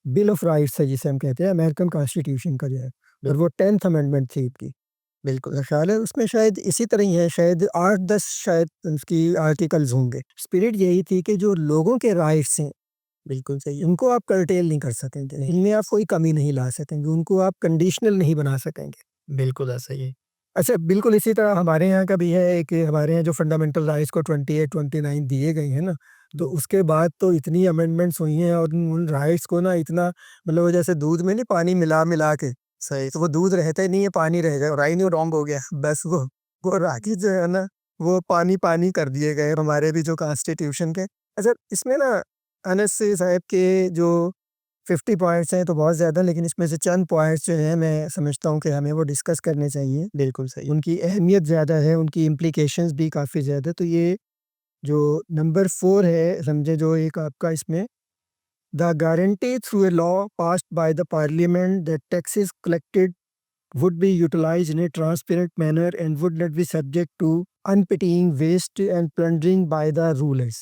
Bill of rights है जिसे हम कहते हैं, अमेरिकन कॉन्स्टिट्यूशन का जो है, और वो 10th अमेंडमेंट थी इसकी। बिल्कुल। मेरा ख्याल है उसमें शायद इसी तरह ही है, शायद 8-10 शायद उसकी आर्टिकल्स होंगे। स्पिरिट यही थी कि जो लोगों के राइट्स हैं, बिल्कुल सही है। उनको आप कर्टेल नहीं कर सकेंगे, इनमें आप कोई कमी नहीं ला सकेंगे, उनको आप कंडीशनल नहीं बना सकेंगे। बिल्कुल ऐसा ही है। अच्छा, बिल्कुल इसी तरह हमारे यहाँ का भी है कि हमारे यहाँ जो फंडामेंटल राइट्स को 28-29 दिए गए हैं ना, तो उसके बाद तो इतनी अमेंडमेंट्स हुई हैं और उन राइट्स को ना इतना, मतलब वो जैसे दूध में नहीं पानी मिला मिला के, सही। तो वो दूध रहता ही नहीं है, पानी रह जाए, राइट रॉन्ग हो गया बस। वो राखी जो है ना, वो पानी पानी कर दिए गए हमारे भी जो कॉन्स्टिट्यूशन के। अच्छा, इसमें ना अनस साहब के जो 50 पॉइंट्स हैं तो बहुत ज़्यादा, लेकिन इसमें से चंद पॉइंट्स जो हैं मैं समझता हूँ कि हमें वो डिस्कस करने चाहिए। बिल्कुल सही। उनकी अहमियत ज़्यादा है, उनकी इम्प्लीकेशंस भी काफ़ी ज़्यादा। तो ये जो नंबर 4 है समझे, जो एक आपका इसमें, the guarantee through a law passed by the parliament that taxes collected would be utilized in a transparent manner and would not be subject to unpitying waste and plundering by the rulers।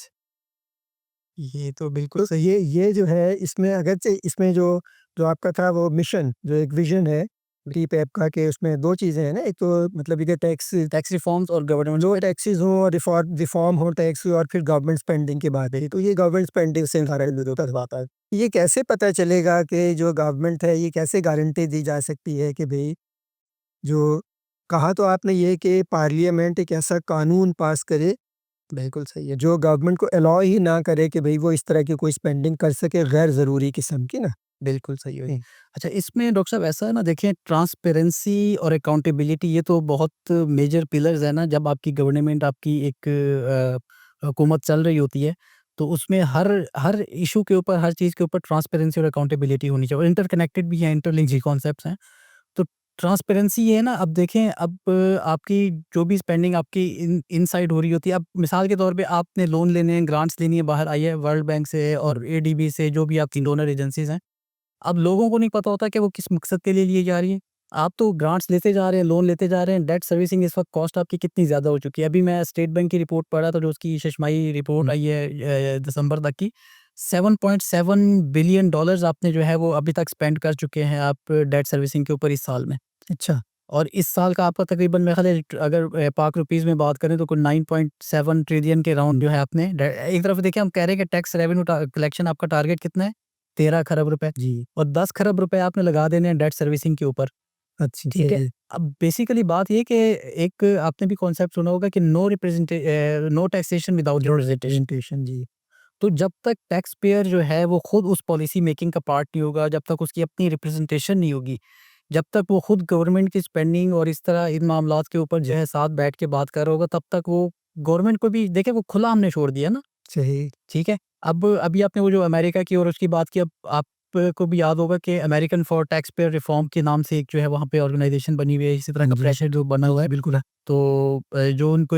ये तो बिल्कुल तो सही। ये जो है इसमें, अगरचे इसमें जो जो आपका था वो मिशन, जो एक विजन है टी पैप का, कि उसमें दो चीज़ें हैं ना, एक तो मतलब ये टैक्स टैक्स रिफॉर्म्स और गवर्नमेंट लो टैक्सेस हो और रिफॉर्म हो टैक्स, और फिर गवर्नमेंट स्पेंडिंग की बात है, तो ये गवर्नमेंट स्पेंडिंग से सारा आता है। ये कैसे पता चलेगा कि जो गवर्नमेंट है, ये कैसे गारंटी दी जा सकती है कि भाई, जो कहा तो आपने ये कि पार्लियामेंट एक ऐसा कानून पास करे बिल्कुल सही है। जो गवर्नमेंट को अलाउ ही ना करे कि भाई वो इस तरह की कोई स्पेंडिंग कर सके गैर ज़रूरी किस्म की ना। बिल्कुल सही है। हुँ। अच्छा, इसमें डॉक्टर साहब ऐसा है ना, देखिए ट्रांसपेरेंसी और अकाउंटेबिलिटी ये तो बहुत मेजर पिलर्स है ना, जब आपकी गवर्नमेंट आपकी एक हुकूमत चल रही होती है, तो उसमें हर हर इशू के ऊपर, हर चीज़ के ऊपर ट्रांसपेरेंसी और अकाउंटेबिलिटी होनी चाहिए, और इंटरकनेक्टेड भी है, इंटरलिंक्ड ही कॉन्सेप्ट्स हैं। तो ट्रांसपेरेंसी ये है ना, अब देखें, अब आपकी जो भी स्पेंडिंग आपकी इनसाइड हो रही होती है, अब मिसाल के तौर पे आपने लोन लेने हैं, ग्रांट्स लेनी है, बाहर आई है वर्ल्ड बैंक से और एडीबी से, जो भी आपकी डोनर एजेंसीज़ हैं। अब लोगों को नहीं पता होता कि वो किस मकसद के लिए लिए जा रही है। आप तो ग्रांट्स लेते जा रहे हैं, लोन लेते जा रहे हैं, डेट सर्विसिंग इस वक़्त कॉस्ट आपकी कितनी ज़्यादा हो चुकी है। अभी मैं स्टेट बैंक की रिपोर्ट पढ़ रहा था, जो उसकी छमाही रिपोर्ट आई है दिसंबर तक की, $7.7 बिलियन आपने जो है वो अभी तक स्पेंड कर चुके हैं आप डेट सर्विसिंग के ऊपर इस साल में। अच्छा। और इस साल का आपका तकरीबन मेरे ख़्याल है, अगर पाक रुपीज़ में बात करें तो कुल 9.7 ट्रिलियन के राउंड जो है आपने एक तरफ देखिए, हम कह रहे हैं कि टैक्स रेवेन्यू कलेक्शन आपका टारगेट कितना है, 13 खरब रुपए, जी। और 10 खरब रुपए आपने लगा देने हैं डेट सर्विसिंग के ऊपर। अच्छा, ठीक है। सही। अब बेसिकली बात ये है कि एक आपने भी कॉन्सेप्ट सुना होगा कि no taxation without representation. Presentation जी। तो जब तक टैक्स पेयर जो है वो खुद उस पॉलिसी मेकिंग का पार्ट नहीं होगा, जब तक उसकी अपनी रिप्रेजेंटेशन नहीं होगी, जब तक वो खुद गवर्नमेंट की स्पेंडिंग और इस तरह इन मामलात के ऊपर जो है साथ बैठ के बात कर रहा होगा, तब तक वो गवर्नमेंट को भी देखिए, वो खुला हमने छोड़ दिया ना। सही। ठीक है। अब अभी आपने वो जो अमेरिका की और उसकी बात की, अब आपको भी याद होगा कि American for tax payer reform के नाम से एक जो है वहाँ पे ऑर्गेनाइजेशन बनी हुई है, इसी तरह का जी। प्रेशर जो बना हुआ है। बिल्कुल है। तो जो उनको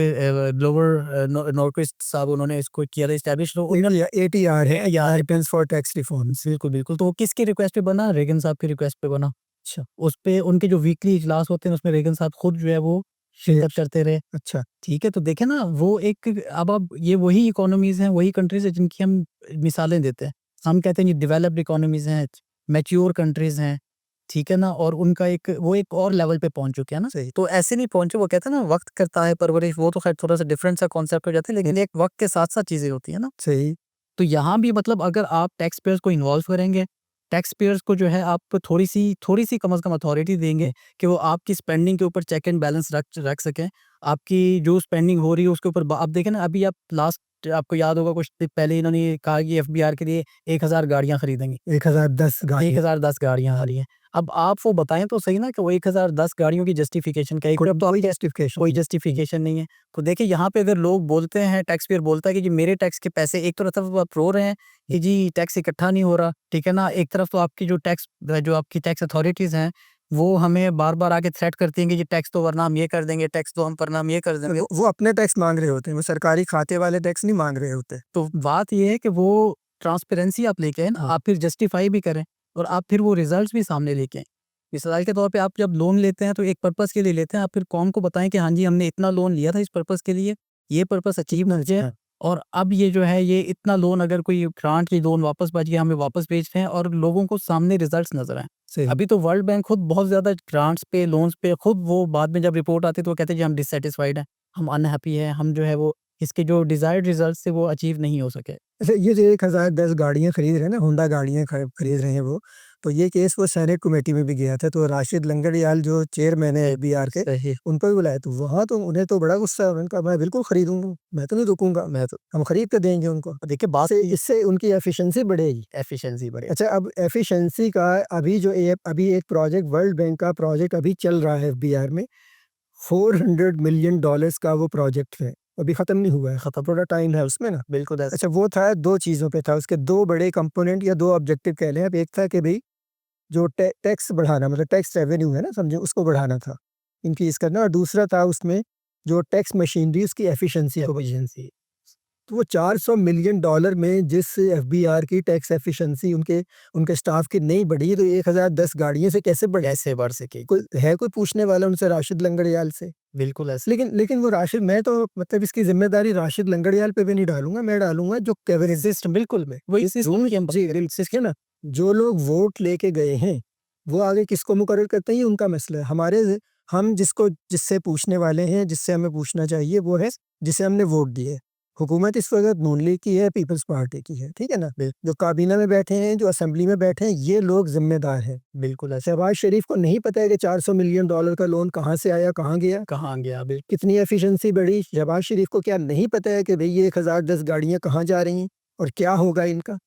ग्लोबल नॉर्क्विस्ट साहब उन्होंने इसको किया था एस्टैब्लिश, तो एटीआर है, या अमेरिकन्स फॉर टैक्स रिफॉर्म्स। बिल्कुल, बिल्कुल। तो वो किसकी रिक्वेस्ट पे बना? रेगन साहब की रिक्वेस्ट पे बना। अच्छा। उसपे उनके जो वीकली इजलास होते हैं, उसमें रेगन साहब खुद जो है वो शिरकत करते रहे। अच्छा। ठीक है, तो देखें ना, वो एक अब ये वही इकोनॉमीज़ हैं, वही कंट्रीज़ हैं जिनकी हम मिसालें देते हैं। हम कहते हैं ये डेवलप्ड इकोनॉमीज़ हैं, मैच्योर कंट्रीज़ हैं, ठीक है ना? और उनका एक वो एक और लेवल पे पहुँच चुके हैं ना। सही। तो ऐसे नहीं पहुँचे, वो कहते हैं ना, वक़्त करता है परवरिश, वो तो ख़ैर थोड़ा-सा डिफरेंट सा कॉन्सेप्ट हो जाता है, लेकिन एक वक़्त के साथ-साथ चीज़ें होती हैं ना। सही। तो यहाँ भी मतलब अगर आप टैक्स पेयर्स को इन्वॉल्व करेंगे, टैक्स पेयर्स को जो है आप थोड़ी-सी कम से कम अथॉरिटी देंगे कि वो आपकी स्पेंडिंग के ऊपर चेक एंड बैलेंस रख सकें। आपकी जो स्पेंडिंग हो रही है उसके ऊपर अब देखें ना, अभी आप लास्ट आपको याद होगा कुछ दिन पहले इन्होंने ये कहा कि एफबीआर के लिए 1000 गाड़ियाँ खरीदेंगी। 1010 गाड़ी। 1010 गाड़ियाँ आ रही हैं। अब आप वो बताएँ तो सही ना, कि वो 1010 गाड़ियों की जस्टिफिकेशन क्या है? कोई अब तो कोई आपके जस्टिफिकेशन कोई नहीं। जस्टिफिकेशन नहीं है। तो देखिए, यहाँ पे अगर लोग बोलते हैं, टैक्स पेयर बोलता है कि जी मेरे टैक्स के पैसे, एक तरफ आप रो रहे हैं कि जी टैक्स इकट्ठा नहीं हो रहा, ठीक है ना? एक तरफ तो आपकी जो आपकी टैक्स अथॉरिटीज़ हैं, वो हमें बार-बार आके थ्रेट करती हैं कि जी टैक्स दो वरना हम ये कर देंगे, टैक्स दो हम वरना हम ये कर देंगे। वो अपने टैक्स मांग रहे होते हैं, वो सरकारी खाते वाले टैक्स नहीं मांग रहे होते। तो बात ये है कि वो ट्रांसपेरेंसी आप लेके आएँ ना, आप फिर जस्टिफाई भी करें, और आप फिर वो रिजल्ट्स भी सामने लेके आएँ। मिसाल के तौर पे आप जब लोन लेते हैं तो एक पर्पज़ के लिए लेते हैं, आप फिर कौम को बताएँ कि हाँ जी, हमने इतना लोन लिया था इस पर्पज़ के लिए, ये पर्पज़ अचीव हो जाए, और अब ये जो है ये इतना लोन अगर कोई ग्रांट की लोन वापस बच गया हमें वापस बेचते हैं और लोगों को सामने रिजल्ट्स नजर आए। सही। अभी तो वर्ल्ड बैंक खुद बहुत ज़्यादा ग्रांट्स पे लोन्स पे खुद वो बाद में जब रिपोर्ट आती है तो वो कहते हैं जी हम डिससैटिस्फाइड हैं, हम अनहैप्पी हैं, हम जो है वो इसके जो डिज़ायर्ड रिजल्ट्स थे वो अचीव नहीं हो सके। अच्छा, ये जो 1010 गाड़ियाँ खरीद रहे हैं ना, होंडा गाड़ियाँ खरीद रहे हैं वो, तो ये केस वो सेनेट कमेटी में भी गया था, तो राशिद लंगड़ियाल जो चेयरमैन है एफबीआर के, सही। उनको भी बुलाया, तो वहाँ तो उन्हें तो बड़ा गुस्सा है, उन्होंने कहा मैं बिल्कुल खरीदूंगा, मैं तो नहीं रुकूंगा, हम खरीद के देंगे उनको। देखिए बात इससे उनकी एफिशिएंसी बढ़ेगी। एफिशिएंसी बढ़े। अच्छा, अब एफिशिएंसी का अभी एक प्रोजेक्ट, वर्ल्ड बैंक का प्रोजेक्ट अभी चल रहा है एफबीआर में, $400 मिलियन का वो प्रोजेक्ट है, अभी खत्म नहीं हुआ है, खत्म थोड़ा टाइम है उसमें ना। बिल्कुल ऐसा। अच्छा, वो था 2 चीज़ों पे था, उसके 2 बड़े कंपोनेंट या 2 ऑब्जेक्टिव कह लें। अब एक था कि भई जो टैक्स बढ़ाना, मतलब टैक्स रेवेन्यू है ना, समझे, उसको बढ़ाना था, इंक्रीज़ करना, और दूसरा था उसमें जो टैक्स मशीनरी उसकी एफिशिएंसी को बढ़ाना। तो वो $400 मिलियन में जिस एफबीआर की टैक्स एफिशिएंसी उनके उनके स्टाफ की नहीं बढ़ी, तो 1010 गाड़ियों से कैसे बढ़े? कैसे बढ़ सके? कोई पूछने वाला उनसे, राशिद लंगड़ियाल से? बिल्कुल ऐसा। लेकिन वो राशिद, मैं तो मतलब इसकी ज़िम्मेदारी राशिद लंगड़ियाल पे भी नहीं डालूँगा, मैं डालूँगा जो कैबिनेट सिस्टम, बिल्कुल मैं वही इस रूल जी, है ना, जो लोग वोट लेके गए हैं, वो आगे किसको मुकर्रर करते हैं ये उनका मसला है। हम जिससे पूछने वाले हैं, जिससे हमें पूछना चाहिए, वो है जिसे हमने वोट दिए। हुकूमत इस वक़्त नून लीग की है, पीपल्स पार्टी की है, ठीक है ना? जो काबीना में बैठे हैं, जो असेंबली में बैठे हैं, ये लोग ज़िम्मेदार हैं। बिल्कुल ऐसा। शहबाज शरीफ को नहीं पता है कि $400 मिलियन का लोन कहाँ से आया, कहाँ गया? कहाँ गया? बिल्कुल। कितनी एफिशिएंसी बढ़ी? शहबाज शरीफ को क्या नहीं पता है कि भई ये 1010 गाड़ियाँ कहाँ जा रही हैं और क्या होगा इनका?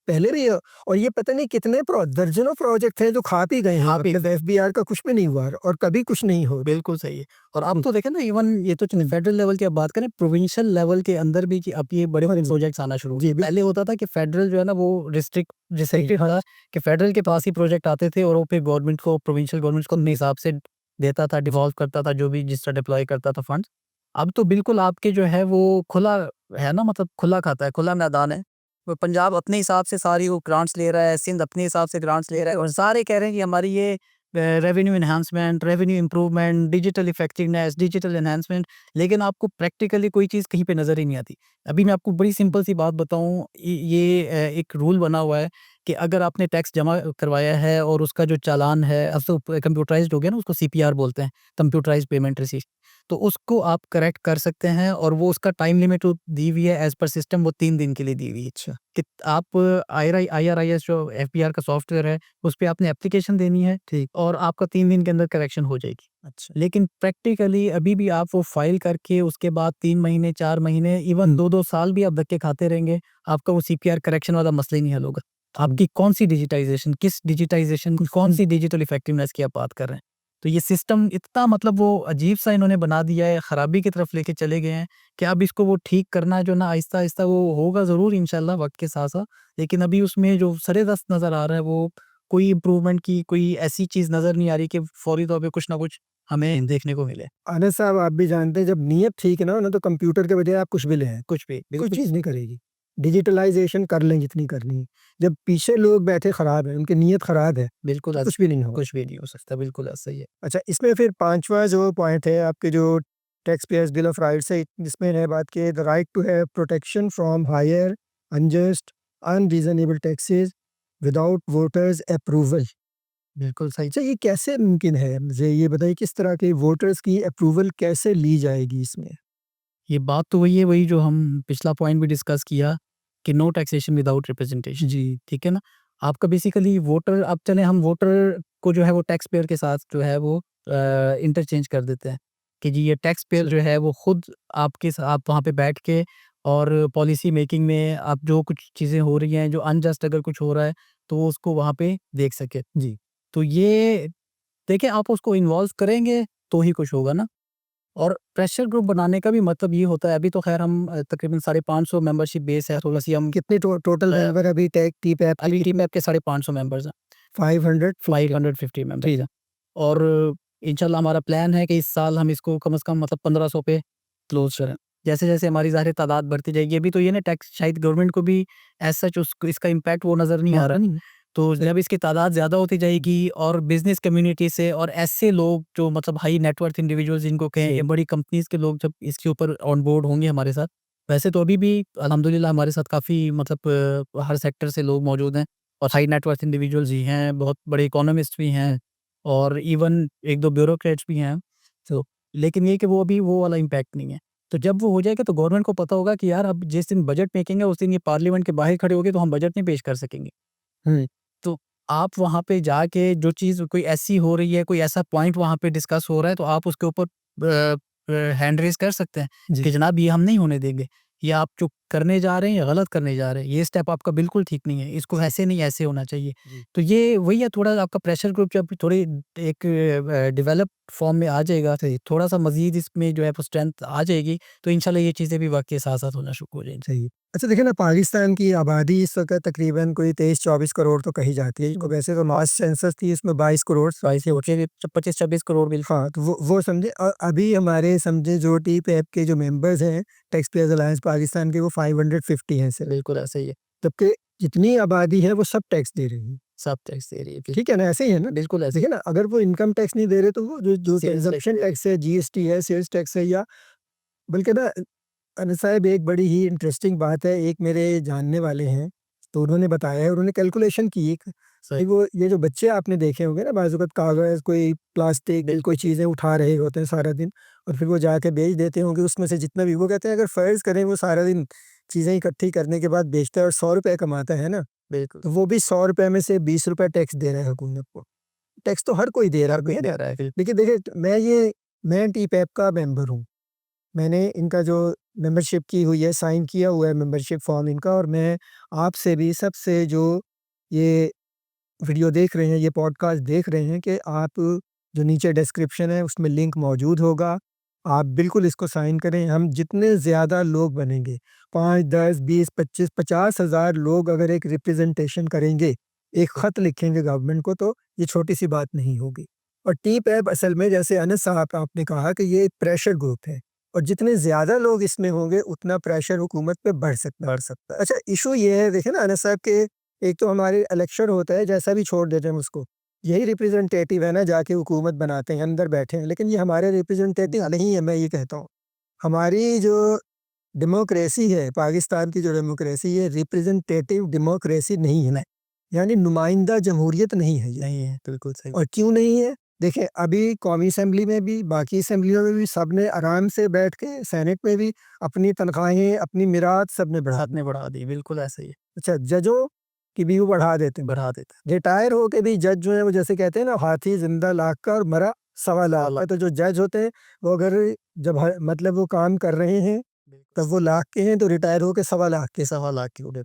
पहले भी और ये पता नहीं कितने दर्जनों प्रोजेक्ट हैं जो खा पी गए हैं, मतलब एफबीआर का कुछ भी नहीं हुआ और कभी कुछ नहीं हो। बिल्कुल सही है। और अब तो देखें ना इवन ये तो चलिए फेडरल लेवल की अब बात करें, प्रोविंशियल लेवल के अंदर भी कि अब ये बड़े-बड़े प्रोजेक्ट्स आना शुरू हुए। पहले होता था कि फेडरल जो है ना वो रिस्ट्रिक्टेड था कि फेडरल के पास ही प्रोजेक्ट आते थे और वो फिर गवर्नमेंट को प्रोविंशियल गवर्नमेंट्स को अपने हिसाब से देता था, डिवॉल्व करता था जो भी जिस तरह डिप्लॉय करता था फंड्स। अब तो बिल्कुल आपके जो है वो खुला है ना, मतलब खुला खाता है, खुला मैदान है। वो पंजाब अपने हिसाब से सारी वो ग्रांट्स ले रहा है, सिंध अपने हिसाब से ग्रांट्स ले रहा है और सारे कह रहे हैं कि हमारी ये revenue enhancement, revenue improvement, digital effectiveness, digital enhancement, लेकिन आपको प्रैक्टिकली कोई चीज़ कहीं पे नज़र ही नहीं आती। अभी मैं आपको बड़ी सिंपल सी बात बताऊँ, ये एक रूल बना हुआ है कि अगर आपने टैक्स जमा करवाया है और उसका जो चालान है, अब तो कंप्यूटराइज़्ड हो गया ना, उसको सीपीआर बोलते हैं, कंप्यूटराइज़्ड पेमेंट रिसीप्ट। तो उसको आप करेक्ट कर सकते हैं और वो उसका टाइम लिमिट वो दी हुई है एज़ पर सिस्टम, वो 3 दिन के लिए दी हुई है। अच्छा, कि आप आईआरआईएस जो एफबीआर का सॉफ्टवेयर है, उस पे आपने एप्लीकेशन देनी है, ठीक, और आपका 3 दिन के अंदर करेक्शन हो जाएगी। अच्छा। लेकिन प्रैक्टिकली अभी भी आप वो फाइल करके उसके बाद 3 महीने, 4 महीने, इवन 2-2 साल भी आप धक्के खाते रहेंगे, आपका वो सीपीआर करेक्शन वाला मसला ही नहीं हल होगा। आपकी कौन-सी डिजिटाइज़ेशन, कौन-सी डिजिटल इफेक्टिवनेस की आप बात कर रहे हैं? तो ये सिस्टम इतना मतलब वो अजीब-सा इन्होंने बना दिया है, खराबी की तरफ लेके चले गए हैं कि अब इसको वो ठीक करना जो ना आहिस्ता-आहिस्ता वो होगा ज़रूर इंशाल्लाह वक़्त के साथ-साथ। लेकिन अभी उसमें जो सरेदस्त नज़र आ रहा है वो कोई इम्प्रूवमेंट की कोई ऐसी चीज़ नज़र नहीं आ रही कि फौरी तौर पे कुछ ना कुछ हमें देखने को मिले। आनंद साहब, आप भी जानते हैं जब नीयत ठीक है ना, तो कंप्यूटर के बजाय आप कुछ भी ले आएँ, कुछ भी, कोई बिल्कुल। चीज़ नहीं करेगी। डिजिटलाइज़ेशन कर लें जितनी करनी है। जब पीछे लोग बैठे खराब हैं, उनकी नीयत खराब है, बिल्कुल तो ऐसा कुछ भी नहीं होगा। कुछ भी नहीं हो सकता, बिल्कुल ऐसा ही है। अच्छा, इसमें फिर 5वां जो पॉइंट है आपके जो tax payers bill of rights है, इसमें है बात कि the right to have protection from higher, unjust, unreasonable taxes without voters approval. बिल्कुल सही। अच्छा, ये कैसे मुमकिन है? मुझे ये बताइए किस तरह के वोटर्स की अप्रूवल कैसे ली जाएगी इसमें? ये बात तो वही है, वही जो हम पिछला पॉइंट भी डिस्कस किया कि नो टैक्सेशन विदाउट रिप्रेजेंटेशन। जी। ठीक है ना? आपका बेसिकली वोटर, अब चलें हम वोटर को जो है वो टैक्स पेयर के साथ जो है वो इंटरचेंज कर देते हैं कि जी ये टैक्स पेयर जो है वो खुद आप वहाँ पे बैठ के और पॉलिसी मेकिंग में आप जो कुछ चीज़ें हो रही हैं, जो अनजस्ट अगर कुछ हो रहा है, तो वो उसको वहाँ पे देख सके। जी। तो ये देखिए आप उसको इन्वॉल्व करेंगे तो ही कुछ होगा ना। और प्रेशर ग्रुप बनाने का भी मतलब ये होता है, अभी तो ख़ैर हम तकरीबन 550 मेंबरशिप बेस है, थोड़ी-सी हम कितने टोटल अ, मेंबर अभी टीपैप के? अभी टीम ऐप के 550 मेंबर्स हैं, 500? 550 मेंबर्स जी। हैं। और इंशाल्लाह हमारा प्लान है कि इस साल हम इसको कम से कम मतलब 1500 पे क्लोज़ करें। जैसे-जैसे हमारी ज़ाहिर तादाद बढ़ती जाएगी, अभी तो ये ना टैक्स शायद गवर्नमेंट को भी एज़ सच उसको इसका इम्पैक्ट वो नज़र नहीं आ रहा। तो जब इसकी तादाद ज़्यादा होती जाएगी और बिज़नेस कम्युनिटी से और ऐसे लोग जो मतलब हाई नेटवर्थ इंडिविजुअल्स जिनको कहें, जी। बड़ी कंपनीज़ के लोग जब इसके ऊपर ऑन बोर्ड होंगे हमारे साथ, वैसे तो अभी भी अल्हम्दुलिल्लाह हमारे साथ काफ़ी मतलब हर सेक्टर से लोग मौजूद हैं और हाई नेट वर्थ इंडिविजुअल्स भी हैं, बहुत बड़े इकोनॉमिस्ट भी हैं और इवन 1-2 ब्यूरोक्रेट्स भी हैं। तो लेकिन ये है कि वो अभी वो वाला इम्पैक्ट नहीं है। तो जब वो हो जाएगा तो गवर्नमेंट को पता होगा कि यार अब जिस दिन बजट मेकिंग है उस दिन ये पार्लियामेंट के बाहर खड़े होंगे तो हम बजट नहीं पेश कर सकेंगे। हुँ, तो आप वहाँ पे जाके जो चीज़ कोई ऐसी हो रही है, कोई ऐसा पॉइंट वहाँ पे डिस्कस हो रहा है, तो आप उसके ऊपर हैंड रेज़ कर सकते हैं जी, कि जनाब ये हम नहीं होने देंगे। ये आप जो करने जा रहे हैं या गलत करने जा रहे हैं, ये स्टेप आपका बिल्कुल ठीक नहीं है। इसको ऐसे नहीं ऐसे होना चाहिए। जी, तो ये वही है थोड़ा आपका प्रेशर ग्रुप जब थोड़ी एक डेवलप्ड फॉर्म में आ जाएगा, सही, थोड़ा-सा मज़ीद इसमें जो है वो स्ट्रेंथ आ जाएगी, तो इंशाल्लाह ये चीज़ें भी वक़्त के साथ-साथ होना शुरू हो जाएँगी। सही। अच्छा देखिए ना, पाकिस्तान की आबादी इस वक़्त तकरीबन कोई 23-24 करोड़ तो कही जाती है। वैसे तो लास्ट सेंसस थी इसमें 22 करोड़। 22 से उठे 25-26 करोड़ बिल हाँ, तो वो समझे, अभी हमारे समझे जो टीपैप के जो मेंबर्स हैं, टैक्स पेयर्स अलायंस पाकिस्तान के, वो 550 हैं सिर्फ़। बिल्कुल ऐसा ही है। जबकि जितनी आबादी है वो सब टैक्स दे रही है। सब टैक्स दे रही है। ठीक है ना? ऐसे ही है ना? बिल्कुल ऐसे ही। देखिए ना, अगर वो इनकम टैक्स नहीं दे रहे तो वो जो जो सेल्स टैक्स कंज़म्पशन दे रही टैक्स है, जीएसटी है, सेल्स टैक्स है, या बल्कि ना, अनस साहब एक बड़ी ही इंटरेस्टिंग बात है, एक मेरे जानने वाले हैं, तो उन्होंने बताया है, उन्होंने कैलकुलेशन की एक, सही कि वो ये जो बच्चे आपने देखे होंगे ना, बाज़ औक़ात कागज़, कोई प्लास्टिक, कोई कोई बिल्कुल, चीज़ें उठा रहे होते हैं सारा दिन और फिर वो जाके बेच देते होंगे, उसमें से जितना भी वो कहते हैं, अगर फ़र्ज़ करें वो सारा दिन चीज़ें इकट्ठी करने के बाद बेचता है और ₹100 कमाता है ना, बिल्कुल। तो वो भी ₹100 में से ₹20 टैक्स दे रहा है हुकूमत को। टैक्स तो हर कोई दे रहा हर कोई है दे ना। रहा है, बिल्कुल। देखिए देखिए, मैं टीपैप का मेंबर हूँ। मैंने इनका जो मेंबरशिप की हुई है, साइन किया हुआ है मेंबरशिप फॉर्म इनका, और मैं आपसे भी, सबसे जो ये वीडियो देख रहे हैं, ये पॉडकास्ट देख रहे हैं, कि आप जो नीचे डिस्क्रिप्शन है उसमें लिंक मौजूद होगा। आप बिल्कुल इसको साइन करें। हम जितने ज़्यादा लोग बनेंगे, 5, 10, 20, 25, 50,000 लोग अगर एक रिप्रेजेंटेशन करेंगे, एक ख़त लिखेंगे गवर्नमेंट को, तो ये छोटी-सी बात नहीं होगी। और टी-पैप असल में, जैसे अनस साहब आपने कहा, कि ये एक प्रेशर ग्रुप है और जितने ज़्यादा लोग इसमें होंगे उतना प्रेशर हुकूमत पे बढ़ सकता है। अच्छा, इश्यू ये है, देखिए ना अनस साहब, के एक तो हमारे इलेक्शन होता है, जैसा भी छोड़ देते हैं हम उसको। यही रिप्रेजेंटेटिव है ना, जाके हुकूमत बनाते हैं, अंदर बैठे हैं, लेकिन ये हमारे रिप्रेजेंटेटिव नहीं है, मैं ये कहता हूँ। हमारी जो डेमोक्रेसी है, पाकिस्तान की जो डेमोक्रेसी, ये रिप्रेजेंटेटिव डेमोक्रेसी नहीं है ना, यानी नुमाइंदा जमहूरियत नहीं है ये। नहीं है, बिल्कुल सही। और क्यों नहीं है? देखिए, अभी कौमी असेंबली में भी, बाकी असेंबलियों में भी सबने आराम से बैठ के, सेनेट में भी अपनी तनख्वाहें, अपनी मिराद सबने बढ़ा साथ दी। में बढ़ा दी, बिल्कुल ऐसा ही है। अच्छा, जजों की भी वो बढ़ा देते हैं। बढ़ा देता है। रिटायर होके भी जज जो है, वो जैसे कहते हैं ना, हाथी ज़िंदा लाख का और मरा सवा लाख वाला का। तो जो जज होते हैं, वो अगर जब मतलब वो काम कर रहे हैं, बिल्कुल, तब वो लाख के हैं, तो रिटायर होके सवा लाख के। सवा लाख की उड़े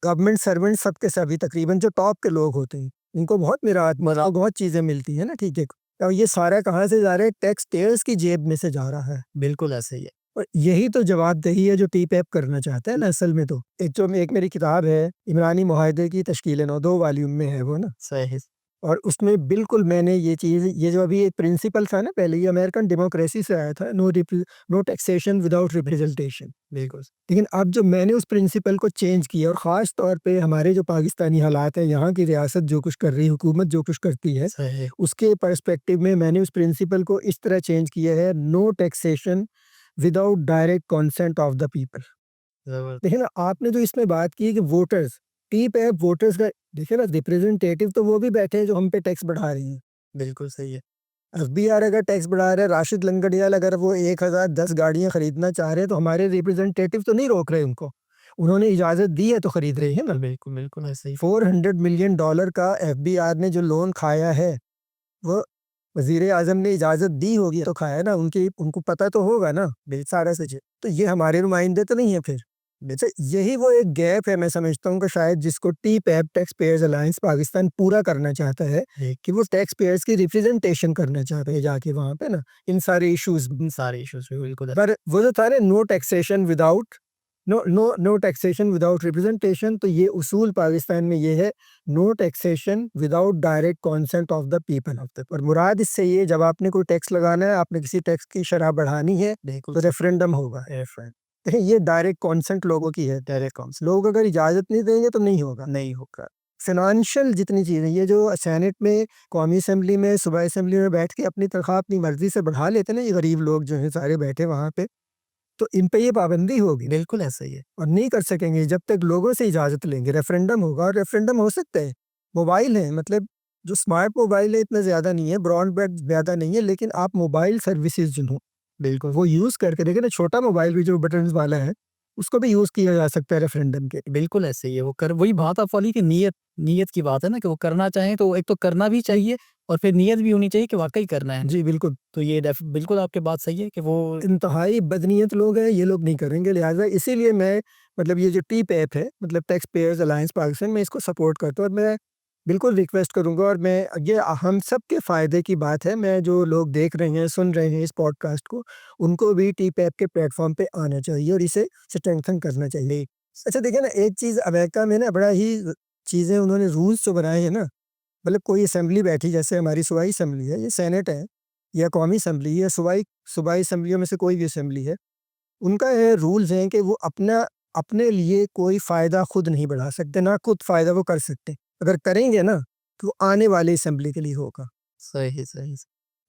गवर्नमेंट सर्वेंट सब के सभी तकरीबन जो टॉप के लोग होते हैं, इनको बहुत मिराद मज़ा और बहुत चीज़ें मिलती हैं ना, ठीक है। और ये सारा कहाँ से जा रहा है? टैक्स पेयर्स की जेब में से जा रहा है। बिल्कुल ऐसा ही है। और यही तो जवाबदेही है जो टीपैप करना चाहता है ना असल में तो। एक मेरी किताब है, इमरानी मुआहदे की तश्कील-ए-नौ, 2 वॉल्यूम में है वो ना। सही और उसमें बिल्कुल मैंने ये चीज़, ये जो अभी एक प्रिंसिपल था ना, पहले ये अमेरिकन डेमोक्रेसी से आया था, नो टैक्सेशन विदाउट रिप्रेजेंटेशन। बिल्कुल, लेकिन अब जो मैंने उस प्रिंसिपल को चेंज किया, और ख़ास तौर पे हमारे जो पाकिस्तानी हालात हैं, यहाँ की रियासत जो कुछ कर रही है, हुकूमत जो कुछ करती है, सही, उसके पर्सपेक्टिव में मैंने उस प्रिंसिपल को इस तरह चेंज किया है, no taxation without direct consent of the people. ज़बरदस्त, देखिए ना, आपने जो इसमें बात की कि वोटर्स, टी-पैप वोटर्स का, देखिए ना, रिप्रेजेंटेटिव तो वो भी बैठे हैं जो हम पे टैक्स बढ़ा रही हैं। बिल्कुल सही है। एफबीआर अगर टैक्स बढ़ा रहा है, राशिद लंगड़ियाल अगर वो 1010 गाड़ियाँ खरीदना चाह रहे हैं, तो हमारे रिप्रेजेंटेटिव तो नहीं रोक रहे उनको। उन्होंने इजाज़त दी है तो खरीद रहे हैं ना। बिल्कुल, बिल्कुल, बिल्कुल ऐसा ही। $400 मिलियन का एफबीआर ने जो लोन खाया है, वो वज़ीर-ए-आज़म ने इजाज़त दी होगी तो खाया ना, उनको पता तो होगा ना, सारा सच है। तो ये हमारे नुमाइंदे तो नहीं है फिर। अच्छा, यही वो एक गैप है, मैं समझता हूँ कि शायद जिसको T-pipe, tax payers alliance Pakistan पूरा करना चाहता है, एक कि वो टैक्स पेयर्स की रिप्रेजेंटेशन करना चाहता है जाके वहाँ पे ना, इन सारे इश्यूज़ में। इन सारे इश्यूज़ पे बिल्कुल पर वो जो था ना, नो टैक्सेशन विदाउट रिप्रेजेंटेशन, तो ये उसूल पाकिस्तान में ये है, no taxation without direct consent of the people of the. और मुराद इससे ये, जब आपने कोई टैक्स लगाना है, आपने किसी टैक्स की शरह बढ़ानी है, बिल्कुल तो रेफरेंडम होगा। रेफरेंड देखिए, ये डायरेक्ट कंसेंट लोगों की है। डायरेक्ट काउंसिल लोग अगर इजाज़त नहीं देंगे तो नहीं होगा। नहीं होगा। फ़ाइनेंशियल जितनी चीज़ें, ये जो सेनेट में, कौमी असेंबली में, सूबाई असेंबली में बैठ के अपनी तनख्वाह अपनी मर्ज़ी से बढ़ा लेते हैं ना, ये गरीब लोग जो हैं सारे बैठे वहाँ पे, तो इन पे ये पाबंदी होगी बिल्कुल ऐसा ही है। और नहीं कर सकेंगे जब तक लोगों से इजाज़त लेंगे। रेफरेंडम होगा और रेफरेंडम हो सकता है। मोबाइल है मतलब जो स्मार्ट मोबाइल है इतना ज़्यादा नहीं है, ब्रॉडबैंड ज़्यादा नहीं है, लेकिन आप मोबाइल सर्विसेज़ जो हों, बिल्कुल, वो यूज़ करके देखिए ना, छोटा मोबाइल भी जो बटन्स वाला है, उसको भी यूज़ किया जा सकता है रेफरेंडम के। बिल्कुल ऐसे ही है। वो कर वही बात आप वाली कि नीयत की बात है ना कि वो करना चाहें तो एक तो करना भी चाहिए और फिर नीयत भी होनी चाहिए कि वाक़ई करना है। जी, बिल्कुल। तो ये बिल्कुल आपकी बात सही है कि वो इंतहाई बदनीयत लोग हैं, ये लोग नहीं करेंगे, लिहाज़ा इसीलिए मैं मतलब ये जो टीपैप है, मतलब टैक्स पेयर्स अलायंस पाकिस्तान, मैं इसको सपोर्ट करता हूँ और मैं बिल्कुल रिक्वेस्ट करूँगा और मैं ये हम सब के फ़ायदे की बात है, मैं जो लोग देख रहे हैं, सुन रहे हैं इस पॉडकास्ट को, उनको भी टीपैप के प्लेटफ़ॉर्म पे आना चाहिए और इसे स्ट्रेंथन करना चाहिए। अच्छा देखिए ना, एक चीज़ अमेरिका में ना बड़ा ही चीज़ें उन्होंने रूल्स जो बनाए हैं ना, मतलब कोई असेंबली बैठी, जैसे हमारी सूबाई असेंबली है, ये सेनेट है या कौमी असेंबली है, सूबाई सूबाई असेंबलियों में से कोई भी असेंबली है, उनका ये रूल्स हैं कि वो अपने लिए कोई फ़ायदा खुद नहीं बढ़ा सकते, ना खुद फ़ायदा वो कर सकते। अगर करेंगे ना, तो आने वाली असेंबली के लिए होगा। सही, सही।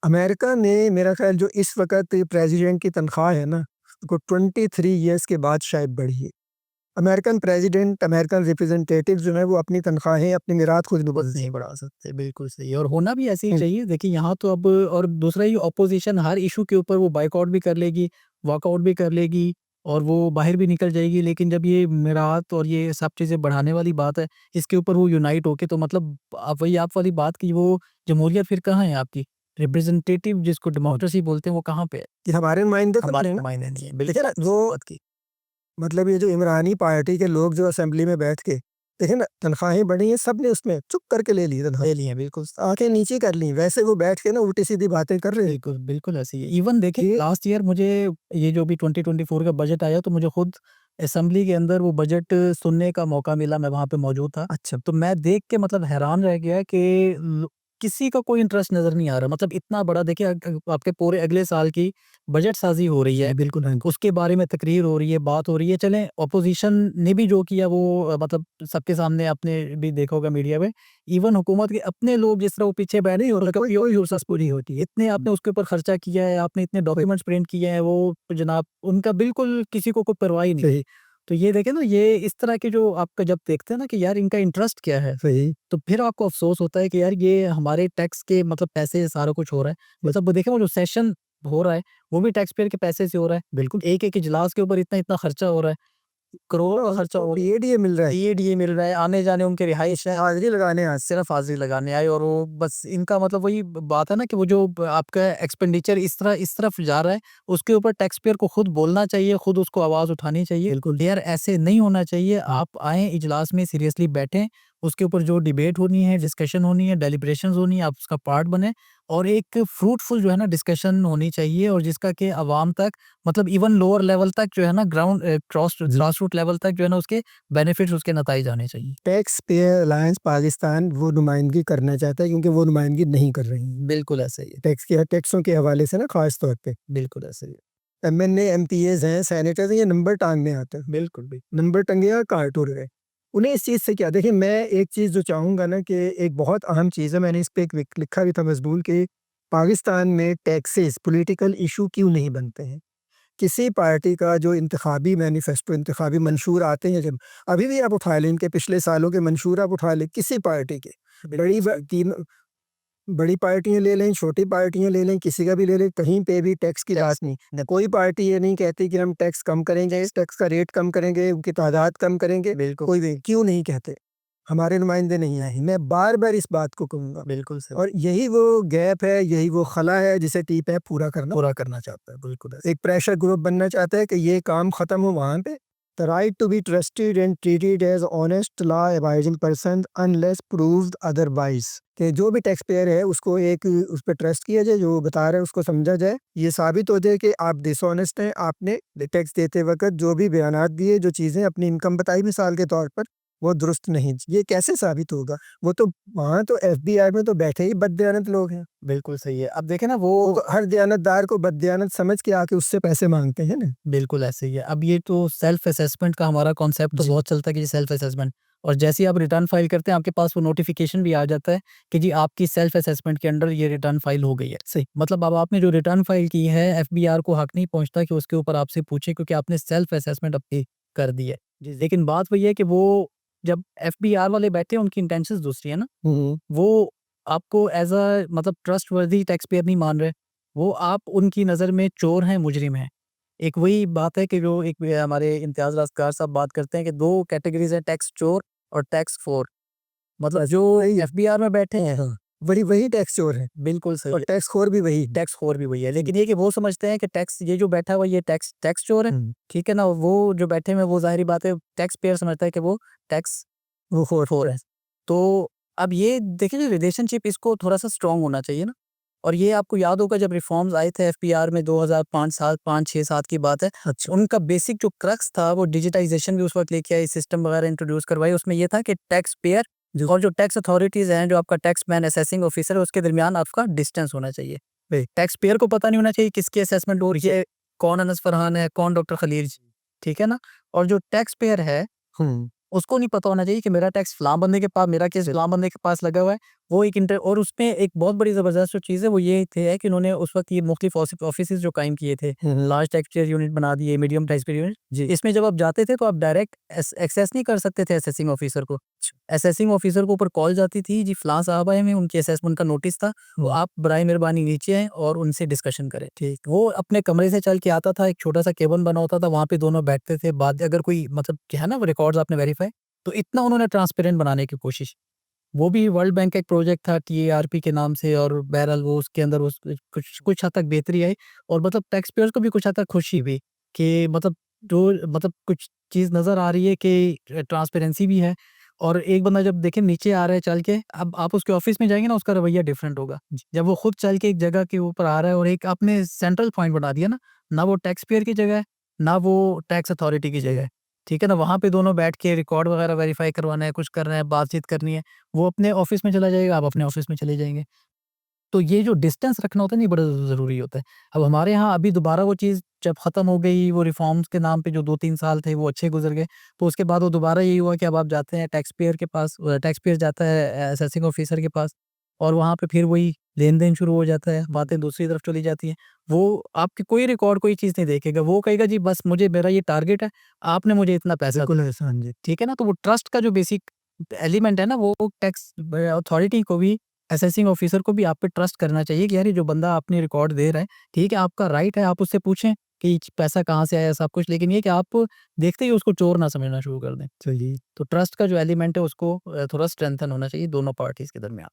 अमेरिका ने मेरा ख़्याल जो इस वक़्त प्रेज़िडेंट की तनख़्वाह है ना, वो 23 ईयर्स के बाद शायद बढ़ी है। अमेरिकन प्रेज़िडेंट, अमेरिकन रिप्रेजेंटेटिव जो है वो अपनी तनख़्वाहें, अपनी मीरात खुद नहीं खुद बदल नहीं सकते। बढ़ा सकते, बिल्कुल सही और होना भी ऐसे ही हुँ, चाहिए। देखिए यहाँ तो अब और दूसरा ये ऑपोज़िशन हर इश्यू के ऊपर वो बायकॉट भी कर लेगी, वॉकआउट भी कर लेगी और वो बाहर भी निकल जाएगी। लेकिन जब ये मीरात और ये सब चीज़ें बढ़ाने वाली बात है, इसके ऊपर वो यूनाइट होके तो मतलब आप वही आप वाली बात की वो जमहूरियत फिर कहाँ है आपकी? रिप्रेजेंटेटिव जिसको डेमोक्रेसी बोलते हैं वो कहाँ पे है? कि हमारे नुमाइंदे तो नहीं हमारे है ना। मायने नहीं है, देखिए बिल्कुल ना, सही वो बात की। मतलब ये जो इमरानी पार्टी के लोग जो असेंबली में बैठ के, देखिए ना, तनख्वाहें बढ़ी हैं, सबने उसमें चुप करके ले ली तनख्वाह, ले लिए बिल्कुल आंखें नीची कर ली, वैसे वो बैठ के ना उल्टी-सीधी बातें कर रहे हैं। बिल्कुल, बिल्कुल ऐसे ही है। इवन देखिए ये लास्ट ईयर मुझे ये जो अभी 2024 का बजट आया तो मुझे खुद असेंबली के अंदर वो बजट सुनने का मौका मिला, मैं वहाँ पे मौजूद था। अच्छा, तो मैं देख के मतलब हैरान रह गया कि ल किसी का कोई इंटरेस्ट नज़र नहीं आ रहा। मतलब इतना बड़ा देखिए आपके पूरे अगले साल की बजट साज़ी हो रही है। जी, बिल्कुल, हाँ। उसके बारे में तकरीर हो रही है, बात हो रही है। चलें ऑपोज़िशन ने भी जो किया वो मतलब सबके सामने आपने भी देखा होगा मीडिया में। इवन हुकूमत के अपने लोग जिस तरह वो पीछे बैठे नहीं होता कोई कोई प्रोसेस पूरी होती है। इतने आपने उसके ऊपर खर्चा किया है, आपने इतने डॉक्यूमेंट्स प्रिंट किए हैं, वो जनाब उनका बिल्कुल किसी को कोई परवाह ही नहीं। सही, तो ये देखें ना ये इस तरह के जो आपका जब देखते हैं ना कि यार इनका इंटरेस्ट क्या है, सही, तो फिर आपको अफ़सोस होता है कि यार ये हमारे टैक्स के मतलब पैसे से सारा कुछ हो रहा है। बस मतलब वो देखें वो जो सेशन हो रहा है, वो भी टैक्स पेयर के पैसे से हो रहा है। बिल्कुल। एक-एक इजलास के ऊपर इतना-इतना खर्चा हो रहा है, करोड़ों का खर्चा हो रहा है। पीएडीए मिल रहा है, डीए मिल रहा है, आने-जाने उनके रिहाइश है। हाज़िरी लगाने आज सिर्फ हाज़िरी लगाने आए और वो बस इनका मतलब वही बात है ना कि वो जो आपका एक्सपेंडिचर इस तरफ जा रहा है, उसके ऊपर टैक्स पेयर को खुद बोलना चाहिए, खुद उसको आवाज़ उठानी चाहिए। बिल्कुल, यार ऐसे नहीं होना चाहिए, आप आएँ इजलास में सीरियसली बैठें, उसके ऊपर जो डिबेट होनी है, डिस्कशन होनी है, डेलिब्रेशंस होनी है, आप उसका पार्ट बनें और एक फ्रूटफुल जो है ना डिस्कशन होनी चाहिए और जिसका कि अवाम तक मतलब इवन लोअर लेवल तक जो है ना जी। ग्रास रूट लेवल तक जो है ना उसके बेनिफिट्स उसके नताइज आने चाहिए। टैक्स पेयर अलायंस पाकिस्तान वो नुमाइंदगी करना चाहता है क्योंकि वो नुमाइंदगी नहीं कर रही है। बिल्कुल ऐसा ही है। टैक्सों के हवाले से ना ख़ास तौर पे। बिल्कुल ऐसा ही है। एमएनए, एमपीएज़ हैं, सेनेटर्स हैं, ये नंबर टाँगने आते हैं। बिल्कुल, नंबर टंगे और कार्ट उड़ गए। उन्हें इस चीज़ से क्या, देखिए मैं एक चीज़ जो चाहूँगा ना कि एक बहुत अहम चीज़ है, मैंने इस पे एक लिखा भी था मज़मून कि पाकिस्तान में टैक्सेस पॉलिटिकल इश्यू क्यों नहीं बनते हैं। किसी पार्टी का जो इंतखाबी मैनिफेस्टो, इंतखाबी मंशूर आते हैं जब, अभी भी आप उठा लें, इनके पिछले सालों के मंशूर आप उठा लें, किसी पार्टी के, बड़ी ब तीन बड़ी पार्टियाँ ले लें, छोटी पार्टियाँ ले लें, किसी का भी ले लें, कहीं पे भी टैक्स की बात नहीं। न कोई पार्टी ये नहीं कहती कि हम टैक्स कम करेंगे, इस टैक्स का रेट कम करेंगे, उनकी तादाद कम करेंगे, बिल्कुल, कोई भी क्यों नहीं कहते? हमारे नुमाइंदे नहीं आए। मैं बार-बार इस बात को कहूँगा बिल्कुल सही। और यही वो गैप है, यही वो खला है जिसे टीपैप पूरा करना चाहता है। बिल्कुल ऐसा। एक प्रेशर ग्रुप बनना चाहता है कि ये काम ख़त्म हो वहाँ पे। The right to be trusted and treated as honest law abiding person unless proved otherwise, कि जो भी टैक्स पेयर है उसको एक उस पे ट्रस्ट किया जाए, जो वो बता रहा है उसको समझा जाए। ये साबित हो जाए कि आप डिसऑनेस्ट हैं, आपने टैक्स देते वक़्त जो भी बयानात दिए, जो चीज़ें अपनी इनकम बताई मिसाल के तौर पर, वो दुरुस्त नहीं। ये कैसे साबित होगा? वो तो वहाँ तो एफबीआई में तो बैठे ही बददयानत लोग हैं। बिल्कुल सही है। अब देखें ना वो तो हर दयानतदार को बददयानत समझ के आके उससे पैसे माँगते हैं ना। बिल्कुल ऐसे ही है। अब ये तो सेल्फ असेसमेंट का हमारा कॉन्सेप्ट तो जी, बहुत चलता है कि ये सेल्फ असेसमेंट। और जैसे ही आप रिटर्न फाइल करते हैं आपके पास वो नोटिफिकेशन भी आ जाता है कि जी आपकी सेल्फ असेसमेंट के अंडर ये रिटर्न फाइल हो गई है। सही मतलब अब आपने जो रिटर्न फाइल की है एफबीआर को हक नहीं पहुंचता कि उसके ऊपर आपसे पूछे, क्योंकि आपने सेल्फ असेसमेंट अपनी कर दी है। जी, जी। लेकिन बात वही है कि वो जब एफबीआर वाले बैठे हैं उनकी इंटेंशंस दूसरी है ना। हुँ, वो आपको एज अ मतलब ट्रस्टवर्दी टैक्स पेयर नहीं मान रहे। वो आप उनकी नज़र में चोर हैं, मुजरिम हैं। एक वही बात है कि जो एक हमारे इम्तियाज़ राज़क़ार साहब बात करते हैं कि 2 कैटेगरीज़ हैं, टैक्स चोर और टैक्स खोर। मतलब जो सही है। एफबीआर में बैठे हैं, हाँ, वही टैक्स चोर है बिल्कुल सही और है, टैक्स खोर भी वही है। टैक्स खोर भी वही है। लेकिन ये कि वो समझते हैं कि टैक्स ये जो बैठा हुआ है ये टैक्स टैक्स चोर है, हुँ, ठीक है ना? वो जो बैठे हुए हैं वो ज़ाहिर-सी बात है टैक्स पेयर समझता है कि वो टैक्स वो खोर खोर है। तो अब ये देखिए जो रिलेशनशिप इसको थोड़ा-सा स्ट्रॉन्ग होना चाहिए ना। और ये आपको याद होगा जब रिफॉर्म्स आए थे एफबीआर में 2005 साल 5-6 7 की बात है। अच्छा। उनका बेसिक जो क्रक्स था वो डिजिटाइज़ेशन भी उस वक़्त लेके आई, सिस्टम वगैरह इंट्रोड्यूस करवाई। उसमें ये था कि टैक्स पेयर और जो टैक्स अथॉरिटीज़ हैं, जो आपका टैक्समैन, असेसिंग ऑफिसर है, उसके दरमियान आपका डिस्टेंस होना चाहिए। वही। टैक्स पेयर को पता नहीं होना चाहिए किसकी असेसमेंट हो रही है, कौन अनस फरहान है, कौन डॉक्टर खलील, ठीक है ना? और जो टैक्स पेयर है हुँ, उसको नहीं पता होना चाहिए कि मेरा टैक्स फलाँ बंदे के पास, मेरा केस फलाँ बंदे के पास लगा हुआ है। वो एक इंटर और उसमें एक बहुत बड़ी ज़बरदस्त जो चीज़ है वो ये थे कि उन्होंने उस वक़्त ये मुख्तलिफ ऑफ़िसेज़ जो कायम किए थे, हुँ, हुँ। लार्ज टैक्स पेयर यूनिट बना दिए, मीडियम टैक्स पेयर यूनिट। जी। इसमें जब आप जाते थे तो आप डायरेक्ट एक्सेस नहीं कर सकते थे असेसिंग ऑफ़िसर को। असेसिंग ऑफ़िसर को ऊपर कॉल जाती थी, जी फलाँ साहब आए हुए हैं, उनकी असेसमेंट का नोटिस था, तो हुँ, आप बराए मेहरबानी नीचे आएँ और उनसे डिस्कशन करें। ठीक, वो अपने कमरे से चल के आता था, एक छोटा-सा केबिन बना होता था, वहाँ पे दोनों बैठते थे। बाद अगर कोई मतलब है ना वो रिकॉर्ड्स आपने वेरीफ़ाई, तो इतना उन्होंने ट्रांसपेरेंट बनाने की कोशिश। वो भी वर्ल्ड बैंक का एक प्रोजेक्ट था टीएआरपी के नाम से, और बहरहाल वो उसके अंदर उस कुछ कुछ हद तक बेहतरी आई और मतलब टैक्स पेयर्स को भी कुछ हद तक खुशी हुई कि मतलब जो मतलब कुछ चीज़ नज़र आ रही है कि ट्रांसपेरेंसी भी है। और एक बंदा जब देखें नीचे आ रहा है चल के, अब आप उसके ऑफ़िस में जाएँगे ना उसका रवैया डिफरेंट होगा। जब वो खुद चल के एक जगह के ऊपर आ रहा है और एक आपने सेंट्रल पॉइंट बना दिया ना वो टैक्स पेयर की जगह है, ना वो टैक्स अथॉरिटी की जगह है। ठीक है ना? वहाँ पे दोनों बैठ के रिकॉर्ड वगैरह वेरीफ़ाई करवाना है, कुछ करना है, बातचीत करनी है। वो अपने ऑफ़िस में चला जाएगा, आप अपने ऑफ़िस में चले जाएँगे। तो ये जो डिस्टेंस रखना होता है ना, ये बड़ा ज़रूरी होता है। अब हमारे यहाँ अभी दोबारा वो चीज़ जब ख़त्म हो गई, वो रिफ़ॉर्म्स के नाम पे जो 2-3 साल थे वो अच्छे गुज़र गए। तो उसके बाद वो दोबारा यही हुआ कि अब आप जाते हैं टैक्स पेयर के पास, टैक्स पेयर जाता है असेसिंग ऑफ़िसर के पास, और वहाँ पे फिर वही लेन-देन शुरू हो जाता है, बातें दूसरी तरफ चली जाती हैं। वो आपकी कोई रिकॉर्ड, कोई चीज़ नहीं देखेगा। वो कहेगा जी बस मुझे मेरा ये टारगेट है, आपने मुझे इतना पैसा बिल्कुल एहसान जी। ठीक है ना? तो वो ट्रस्ट का जो बेसिक एलिमेंट है ना, वो टैक्स अथॉरिटी को भी, असेसिंग ऑफिसर को भी आप पे ट्रस्ट करना चाहिए कि यार ये जो बंदा आपने रिकॉर्ड दे रहा है, ठीक है, आपका राइट है, आप उससे पूछें कि पैसा कहाँ से आया सब कुछ, लेकिन ये कि आप देखते ही उसको चोर ना समझना शुरू कर दें। चलिए। तो ट्रस्ट का जो एलिमेंट है उसको थोड़ा स्ट्रेंथन होना चाहिए दोनों पार्टीज़ के दरमियान।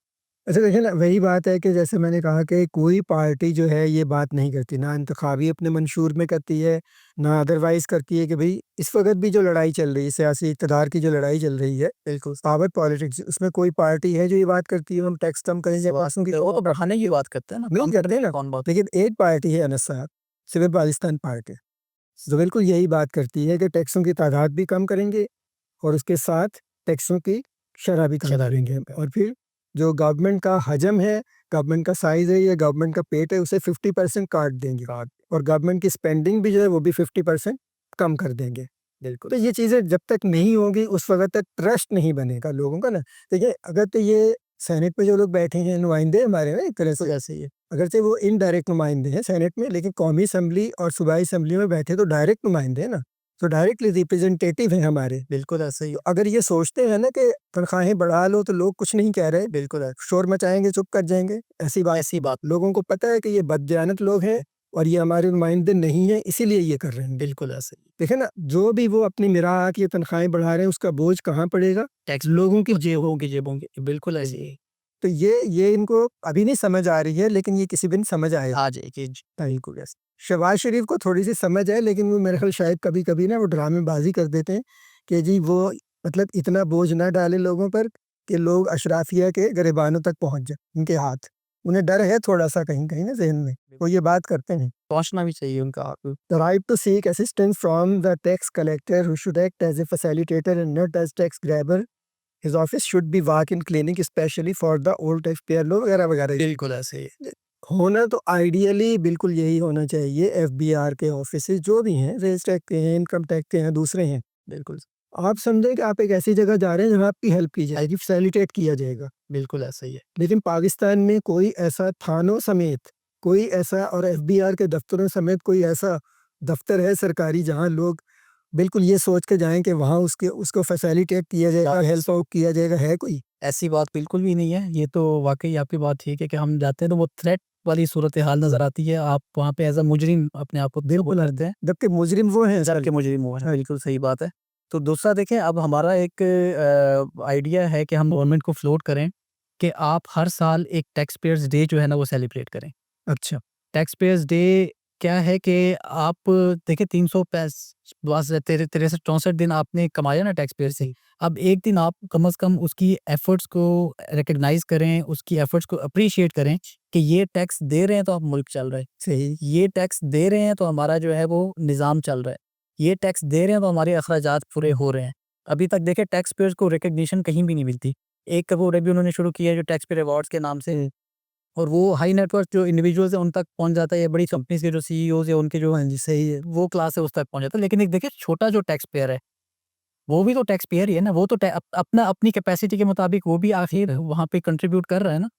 अच्छा देखिए ना, वही बात है कि जैसे मैंने कहा कि कोई पार्टी जो है ये बात नहीं करती, ना इंतखाबी अपने मंशूर में करती है, ना अदरवाइज़ करती है कि भई इस वक़्त भी जो लड़ाई चल रही है, सियासी इक़्तिदार की जो लड़ाई चल रही है, बिल्कुल। पावर पॉलिटिक्स, उसमें कोई पार्टी है जो ये बात करती है हम टैक्स कम करें या पासों की वो तो बढ़ाने की बात करते हैं ना, नहीं कम करते करने की ना। कौन बात। लेकिन एक पार्टी है अनस साहब, सिविल पाकिस्तान पार्टी, जो बिल्कुल यही बात करती है कि टैक्सों की तादाद भी कम करेंगे और उसके साथ टैक्सों की शरह भी कम शराबी करेंगे और फिर जो गवर्नमेंट का हजम है, गवर्नमेंट का साइज़ है या गवर्नमेंट का पेट है, उसे 50% काट देंगे और गवर्नमेंट की स्पेंडिंग भी जो है वो भी 50% कम कर देंगे। बिल्कुल। तो ये चीज़ें जब तक नहीं होंगी उस वक़्त तक ट्रस्ट नहीं बनेगा लोगों का ना। देखिए अगर तो ये सेनेट में जो लोग बैठे हैं नुमाइंदे हमारे ना एक तरह तो से, ऐसे ही है। अगरचे वो इनडायरेक्ट नुमाइंदे हैं सेनेट में, लेकिन कौमी असेंबली और सूबाई असेंबली में बैठे तो डायरेक्ट नुमाइंदे हैं ना, तो डायरेक्टली रिप्रेजेंटेटिव हैं हमारे। बिल्कुल ऐसे ही तो है। अगर ये सोचते हैं ना कि तनख्वाहें बढ़ा लो तो लोग कुछ नहीं कह रहे, बिल्कुल शोर मचाएँगे, चुप कर जाएँगे, ऐसी बात ऐसी नहीं है। बात। लोगों को पता है कि ये बददीयानत लोग हैं और ये हमारे नुमाइंदे नहीं हैं, इसीलिए ये कर रहे हैं। बिल्कुल ऐसे ही। देखिए ना, जो भी वो अपनी निराह की तनख्वाहें बढ़ा रहे हैं, उसका बोझ कहाँ पड़ेगा? टैक्स लोगों की जेबों की बिल्कुल ऐसे ही तो ये इनको अभी नहीं समझ आ रही है, लेकिन ये किसी दिन समझ आएगा। आ जाएगी। बिल्कुल यस। शहबाज शरीफ को थोड़ी-सी समझ है, लेकिन वो मेरे ख़्याल शायद कभी-कभी ना वो ड्रामेबाज़ी कर देते हैं कि जी वो मतलब इतना बोझ ना डालें लोगों पर कि लोग अशराफिया के गिरबानों तक पहुँच जाएँ, उनके हाथ। उन्हें डर है थोड़ा-सा कहीं-कहीं ना ज़हन में, वो ये बात करते हैं। पहुँचना भी चाहिए उनका हक। The right to seek assistance from the tax collector who should act as a facilitator and not as tax grabber. His office should be walk-in clinic especially for the old taxpayer लोग वगैरह-वगैरह। बिल्कुल ऐसे ही है। होना तो ideally बिल्कुल यही होना चाहिए, एफबीआर के ऑफिसेज़ जो भी हैं, रेज़ टैक्स के हैं, इनकम टैक्स के हैं, दूसरे हैं। बिल्कुल। आप समझें कि आप एक ऐसी जगह जा रहे हैं जहाँ आपकी हेल्प की जाएगी, फैसिलिटेट किया जाएगा। बिल्कुल ऐसा ही है। लेकिन पाकिस्तान में कोई ऐसा थानों समेत, कोई ऐसा और एफबीआर के दफ्तरों समेत कोई ऐसा दफ्तर है सरकारी जहाँ लोग बिल्कुल ये सोच के जाएँ कि वहाँ उसको फैसिलिटेट किया जाएगा, हेल्प आउट किया जाएगा, है कोई? ऐसी बात बिल्कुल भी नहीं है। ये तो वाक़ई आपकी बात ठीक है कि हम जाते हैं तो वो थ्रेट वाली सूरत-ए-हाल नज़र आती है। आप वहाँ पे एज़ अ मुजरिम अपने आप को बिल्कुल, करते हैं, जबकि मुजरिम वो हैं असल जबकि मुजरिम वो हैं। बिल्कुल सही बात है। तो दूसरा देखें, अब हमारा एक आइडिया है कि हम गवर्नमेंट को फ्लोट करें कि आप हर साल एक टैक्स पेयर्स डे जो है ना वो सेलिब्रेट करें। अच्छा, टैक्स पेयर्स डे क्या है कि आप देखिए 363 दिन आपने कमाया ना टैक्स पेयर से। अब एक दिन आप कम से कम उसकी एफर्ट्स को रिकॉग्नाइज़ करें, उसकी एफर्ट्स को एप्रिशिएट करें कि ये टैक्स दे रहे हैं तो अब मुल्क चल रहा है। सही, ये टैक्स दे रहे हैं तो हमारा जो है वो निज़ाम चल रहा है। ये टैक्स दे रहे हैं तो हमारे अखराजात पूरे हो रहे हैं। अभी तक देखिए टैक्स पेयर्स को रिकॉग्निशन कहीं भी नहीं मिलती। एक वो अभी उन्होंने शुरू किया है जो टैक्स पेयर अवार्ड्स के नाम से, और वो हाई नेट वर्थ जो इंडिविजुअल्स हैं उन तक पहुँच जाता है, या बड़ी कंपनीज़ के जो सीईओज़ या उनके जो हाँ जी, सही है। वो क्लास है उस तक पहुँच जाता है। लेकिन एक देखिए छोटा जो टैक्स पेयर है, वो भी तो टैक्स पेयर ही है ना, वो तो अपना अपनी कैपेसिटी के मुताबिक वो भी आखिर वहाँ पे कंट्रीब्यूट कर रहा है ना।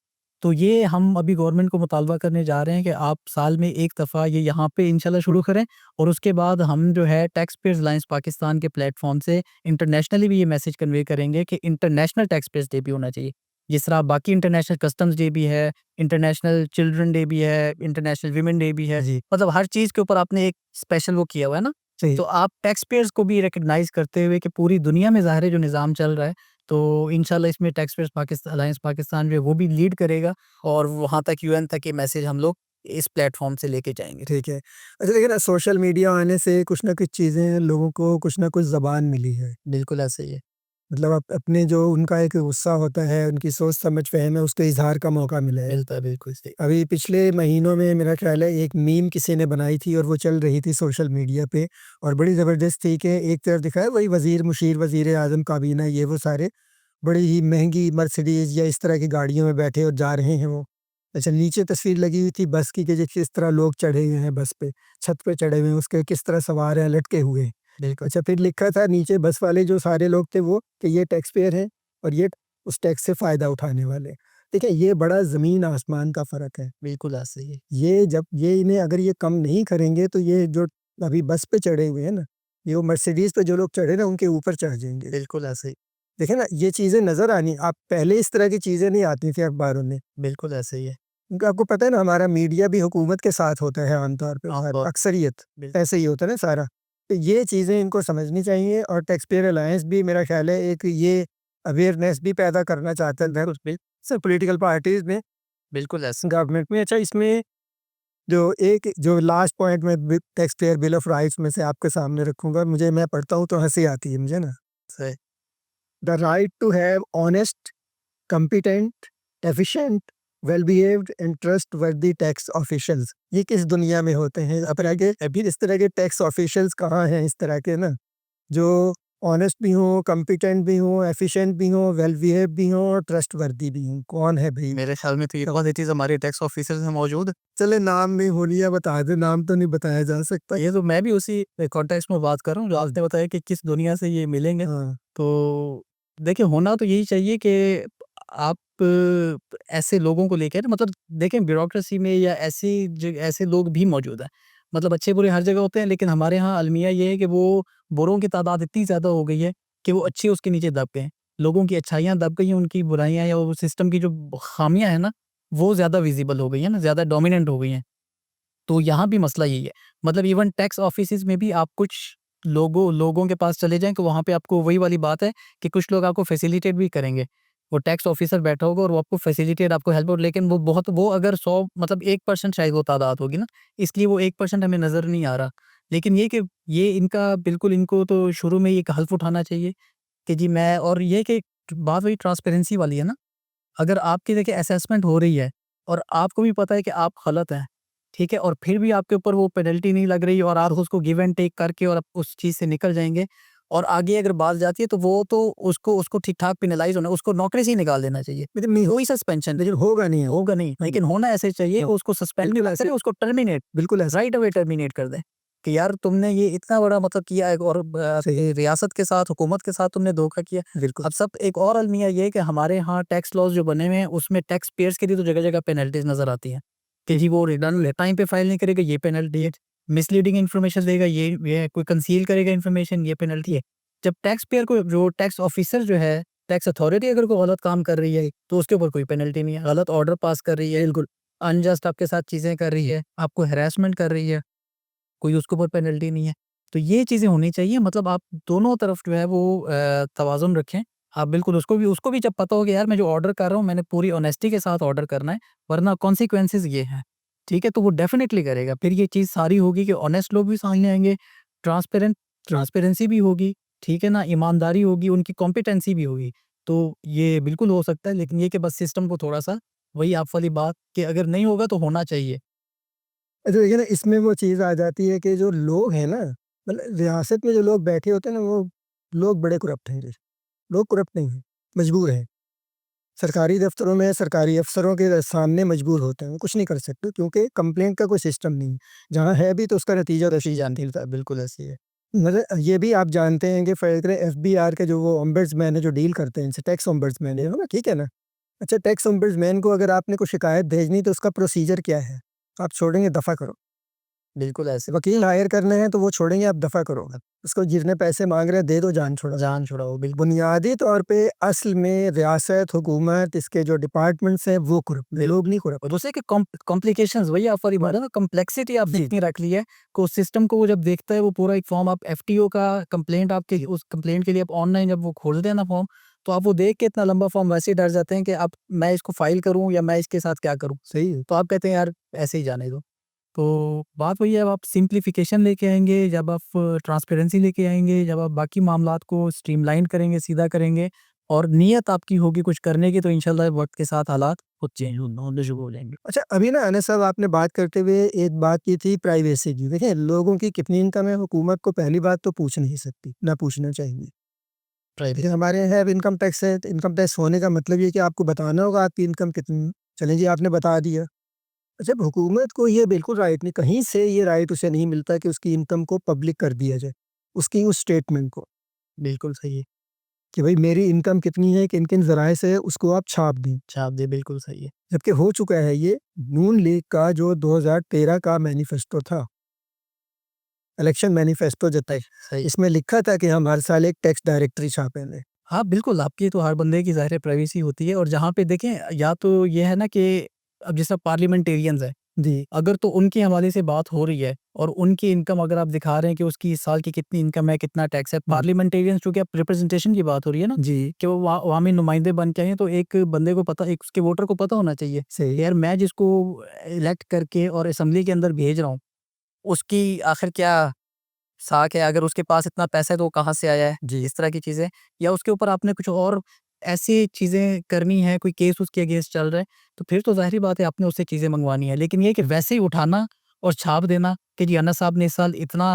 तो ये हम अभी गवर्नमेंट को मुतालबा करने जा रहे हैं कि आप साल में 1 दफ़ा ये यहाँ पे इंशाल्लाह शुरू करें, और उसके बाद हम जो है टैक्स पेयर्स अलायंस पाकिस्तान के प्लेटफ़ॉर्म से इंटरनेशनली भी ये मैसेज कन्वे करेंगे कि इंटरनेशनल टैक्स पेयर्स डे भी होना चाहिए। जिस तरह बाकी इंटरनेशनल कस्टम्स डे भी है, इंटरनेशनल चिल्ड्रन डे भी है, इंटरनेशनल वीमेन डे भी है। जी, मतलब हर चीज़ के ऊपर आपने एक स्पेशल वो किया हुआ है ना। सही। तो आप टैक्स पेयर्स को भी रिकॉग्नाइज़ करते हुए कि पूरी दुनिया में ज़ाहिर है जो निज़ाम चल रहा है, तो इंशाल्लाह इसमें टैक्स पेयर्स अलायंस पाकिस्तान जो है वो भी लीड करेगा, और वहाँ तक यूएन तक ये मैसेज हम लोग इस प्लेटफ़ॉर्म से लेके जाएँगे। ठीक है। अच्छा देखिए ना सोशल मीडिया आने से कुछ न कुछ चीज़ें लोगों को कुछ न कुछ ज़बान मिली है। बिल्कुल ऐसा ही है। मतलब अपने जो उनका एक गुस्सा होता है, उनकी सोच समझ फ़हम है, उसके इज़हार का मौका मिला है। मिलता है, बिल्कुल सही। अभी पिछले महीनों में मेरा ख़्याल है एक मीम किसी ने बनाई थी और वो चल रही थी सोशल मीडिया पे और बड़ी ज़बरदस्त थी कि एक तरफ दिखाया वही वज़ीर, मुशीर, वज़ीर-ए-आज़म, काबीना ये वो सारे बड़ी ही महँगी मर्सिडीज़ या इस तरह की गाड़ियों में बैठे और जा रहे हैं वो। अच्छा नीचे तस्वीर लगी हुई थी बस की कि किस तरह लोग चढ़े हुए हैं बस पे, छत पे चढ़े हुए हैं, उसके किस तरह सवार हैं, लटके हुए हैं। बिल्कुल, अच्छा फिर लिखा था नीचे बस वाले जो सारे लोग थे वो कि ये टैक्स पेयर हैं और ये उस टैक्स से फ़ायदा उठाने वाले हैं। देखिए ये बड़ा ज़मीन आसमान का फ़र्क है। बिल्कुल ऐसा ही है। ये जब ये इन्हें अगर ये कम नहीं करेंगे तो ये जो अभी बस पे चढ़े हुए हैं ना, ये वो मर्सिडीज़ पे जो लोग चढ़े ना उनके ऊपर चढ़ जाएँगे। बिल्कुल ऐसा ही। देखिए ना ये चीज़ें नज़र आनी आप पहले इस तरह की चीज़ें नहीं आती थी अखबारों में। बिल्कुल ऐसा ही है। क्योंकि आपको पता है ना हमारा मीडिया भी हुकूमत के साथ होता है आमतौर पे आम तौर अक्सरियत बिल्कुल, ऐसे ही होता है ना सारा। तो ये चीज़ें इनको समझनी चाहिए और टैक्स पेयर अलायंस भी मेरा ख़्याल है एक ये अवेयरनेस भी पैदा करना चाहता है सब पॉलिटिकल पार्टीज़ में, बिल्कुल ऐसा। गवर्नमेंट में। अच्छा इसमें जो लास्ट पॉइंट मैं tax payer bill of rights में से आपके सामने रखूँगा, मुझे मैं पढ़ता हूँ तो हँसी आती है मुझे ना। सही। The right to have honest, competent, efficient, well behaved and trustworthy tax officials. ये किस दुनिया में होते हैं? अभी इस तरह के टैक्स ऑफिशियल्स कहाँ हैं इस तरह के ना, जो ऑनेस्ट भी हों, कॉम्पिटेंट भी हों, एफिशिएंट भी हों, वेल बिहेव्ड भी हों और ट्रस्टवर्दी भी हों। कौन है भई? मेरे ख़्याल में तो ये बहुत चीज़ हमारे टैक्स ऑफ़िसर्स में मौजूद है। चले नाम नहीं होलिया बता दें, नाम तो नहीं बताया जा सकता। ये तो मैं भी उसी कॉन्टेक्स्ट में बात कर रहा हूँ जो आपने बताया कि किस दुनिया से ये मिलेंगे। हाँ, तो देखिए होना तो यही चाहिए कि आप ऐसे लोगों को लेके ना, मतलब देखें ब्यूरोक्रेसी में या ऐसे लोग भी मौजूद हैं। मतलब अच्छे-बुरे हर जगह होते हैं, लेकिन हमारे यहाँ अलमिया ये है कि वो बुरों की तादाद इतनी ज़्यादा हो गई है कि वो अच्छे उसके नीचे दब गए हैं। लोगों की अच्छाइयाँ दब गई हैं, उनकी बुराइयाँ या वो सिस्टम की जो ख़ामियाँ हैं ना, वो ज़्यादा विज़िबल हो गई हैं ना, ज़्यादा डोमिनेंट हो गई हैं। तो यहाँ भी मसला यही है। मतलब इवन टैक्स ऑफिसेज़ में भी आप कुछ लोगों के पास चले जाएँ, तो वहाँ पे आपको वही वाली बात है कि कुछ लोग आपको फैसिलिटेट भी करेंगे। वो टैक्स ऑफिसर बैठा होगा और वो आपको फैसिलिटेट, आपको हेल्प, और लेकिन वो अगर 100 मतलब 1% शायद वो तादाद होगी ना, इसलिए वो 1% हमें नज़र नहीं आ रहा। लेकिन ये कि ये इनका बिल्कुल इनको तो शुरू में ही एक हल्फ उठाना चाहिए कि जी मैं, और ये कि बात वही ट्रांसपेरेंसी वाली है ना। अगर आपकी देखिए असेसमेंट हो रही है और आपको भी पता है कि आप गलत हैं, ठीक है? और फिर भी आपके ऊपर वो पेनल्टी नहीं लग रही और आप उसको गिव एंड टेक करके और आप उस चीज़ से निकल जाएँगे, और आगे अगर बात जाती है तो वो तो उसको उसको ठीक-ठाक पेनलाइज़ होना, उसको नौकरी से ही निकाल देना चाहिए। लेकिन नहीं हो कोई सस्पेंशन लेकिन होगा नहीं होगा नहीं, लेकिन होना ऐसे चाहिए, उसको सस्पेंड बिल्कुल ना ऐसे करें, उसको टर्मिनेट, बिल्कुल ऐसे राइट अवे टर्मिनेट कर दें। कि यार तुमने ये इतना बड़ा मतलब किया है और रियासत के साथ, हुकूमत के साथ तुमने धोखा किया। बिल्कुल। अब सब एक और अलमिया ये है कि हमारे यहाँ टैक्स लॉज़ जो बने हुए हैं, उसमें टैक्स पेयर्स के लिए तो जगह-जगह पेनल्टीज़ नज़र आती हैं, कि जी वो रिटर्न टाइम पे फाइल नहीं करेगा, ये पेनल्टी है। मिसलीडिंग इन्फॉर्मेशन देगा, ये है। कोई कंसील करेगा इन्फॉर्मेशन, ये पेनल्टी है। जब टैक्स पेयर को, जो टैक्स ऑफिसर जो है, टैक्स अथॉरिटी अगर कोई गलत काम कर रही है, तो उसके ऊपर कोई पेनल्टी नहीं है। गलत ऑर्डर पास कर रही है, बिल्कुल अनजस्ट आपके साथ चीज़ें कर रही है, आपको हैरेसमेंट कर रही है, कोई उसके ऊपर पेनल्टी नहीं है। तो ये चीज़ें होनी चाहिए, मतलब आप दोनों तरफ जो है वो तवाज़ुन रखें। आप बिल्कुल उसको भी जब पता हो कि यार मैं जो ऑर्डर कर रहा हूँ, मैंने पूरी ऑनेस्टी के साथ ऑर्डर करना है, वरना कॉन्सिक्वेंसेज़ ये हैं, ठीक है? तो वो डेफ़िनिटली करेगा। फिर ये चीज़ सारी होगी कि ऑनेस्ट लोग भी सामने आएँगे, ट्रांसपेरेंसी भी होगी, ठीक है ना? ईमानदारी होगी, उनकी कॉम्पिटेंसी भी होगी। तो ये बिल्कुल हो सकता है, लेकिन ये कि बस सिस्टम को थोड़ा-सा, वही आप वाली बात कि अगर नहीं होगा तो होना चाहिए। अच्छा देखिए ना, इसमें वो चीज़ आ जाती है कि जो लोग हैं ना, मतलब रियासत में जो लोग बैठे होते हैं ना, वो लोग बड़े करप्ट हैं। लोग करप्ट नहीं हैं, मजबूर हैं। सरकारी दफ्तरों में सरकारी अफ़सरों के सामने मजबूर होते हैं, वो कुछ नहीं कर सकते क्योंकि कंप्लेंट का कोई सिस्टम नहीं है। जहाँ है भी तो उसका नतीजा तो जानती है, बिल्कुल ऐसी है। मतलब ये भी आप जानते हैं कि फ़र्ज़ करें एफबीआर के जो वो ओम्बड्समैन है जो डील करते हैं इनसे, टैक्स ओम्बड्समैन है ना, ठीक है ना? अच्छा, टैक्स ओम्बड्समैन को अगर आपने कोई शिकायत भेजनी तो उसका प्रोसीजर क्या है? आप छोड़ेंगे दफ़ा करो। बिल्कुल ऐसे। वकील हायर करने हैं तो वो छोड़ेंगे, आप दफ़ा करो। उसको जितने पैसे माँग रहे हैं दे दो, जान छुड़ाओ। जान छुड़ाओ, बिल्कुल। बुनियादी तौर पे असल में रियासत, हुकूमत, इसके जो डिपार्टमेंट्स हैं वो करप्ट हैं, लोग नहीं करप्ट। और दूसरे के कॉम्प्लिकेशंस, वही आप वाली बात है ना, कॉम्प्लेक्सिटी आप जी। जितनी रख ली है, को सिस्टम को वो जब देखता है, वो पूरा एक फॉर्म आप एफटीओ का कंप्लेंट, आपके उस कंप्लेंट के लिए आप ऑनलाइन जब वो खोलते हैं ना फॉर्म, तो आप वो देख के इतना लंबा फॉर्म वैसे ही डर जाते हैं कि अब मैं इसको फाइल करूँ या मैं इसके साथ क्या करूँ? सही है। तो आप कहते हैं यार ऐसे ही जाने दो। तो बात वही है, अब आप सिंप्लीफिकेशन लेके आएँगे, जब आप ट्रांसपेरेंसी लेके आएँगे, जब आप बाकी मामलात को स्ट्रीमलाइन करेंगे, सीधा करेंगे और नियत आपकी होगी कुछ करने की, तो इंशाल्लाह वक़्त के साथ हालात खुद चेंज होने शुरू हो जाएँगे। अच्छा, अभी ना अनस साहब आपने बात करते हुए एक बात की थी प्राइवेसी की। देखिए, लोगों की कितनी इनकम है, हुकूमत को पहली बात तो पूछ नहीं सकती, ना पूछना चाहिए। प्राइवेट देखिए, हमारे यहाँ अब इनकम टैक्स है, तो इनकम टैक्स होने का मतलब ये है कि आपको बताना होगा आपकी इनकम कितनी है। चलें जी, आपने बता दिया। अच्छा, अब हुकूमत को ये बिल्कुल राइट नहीं, कहीं से ये राइट उसे नहीं मिलता कि उसकी इनकम को पब्लिक कर दिया जाए, उसकी उस स्टेटमेंट को, बिल्कुल सही है। कि भई मेरी इनकम कितनी है, किन-किन ज़राए से है, उसको आप छाप दें। छाप दिए, बिल्कुल सही है। जबकि हो चुका है ये, नून लीग का जो 2013 का मैनिफेस्टो था, इलेक्शन मैनिफेस्टो जो था, सही। इसमें लिखा था कि हम हर साल एक टैक्स डायरेक्टरी छापेंगे। हाँ, बिल्कुल, आपकी तो हर बंदे की ज़ाहिर है प्राइवेसी होती है, और जहाँ पे देखें, या तो ये है ना कि अब जैसे पार्लियामेंटेरियंस हैं, जी, अगर तो उनके हवाले से बात हो रही है और उनकी इनकम अगर आप दिखा रहे हैं कि उसकी इस साल की कितनी इनकम है, कितना टैक्स है, पार्लियामेंटेरियंस, चूँकि अब रिप्रेजेंटेशन की बात हो रही है ना, जी, कि वो अवामी नुमाइंदे बन के आए हैं, तो एक बंदे को पता, एक उसके वोटर को पता होना चाहिए सही, कि यार मैं जिसको इलेक्ट करके और असेंबली के अंदर भेज रहा हूँ, उसकी आखिर क्या साख है, अगर उसके पास इतना पैसा है तो वो कहाँ से आया है, जी, इस तरह की चीज़ें, या उसके ऊपर आपने कुछ और ऐसी चीज़ें करनी है, कोई केस उसके अगेंस्ट चल रहा है, तो फिर तो ज़ाहिर-सी बात है आपने उससे चीज़ें मँगवानी है। लेकिन ये है कि वैसे ही उठाना और छाप देना कि जी अन्ना साहब ने इस साल इतना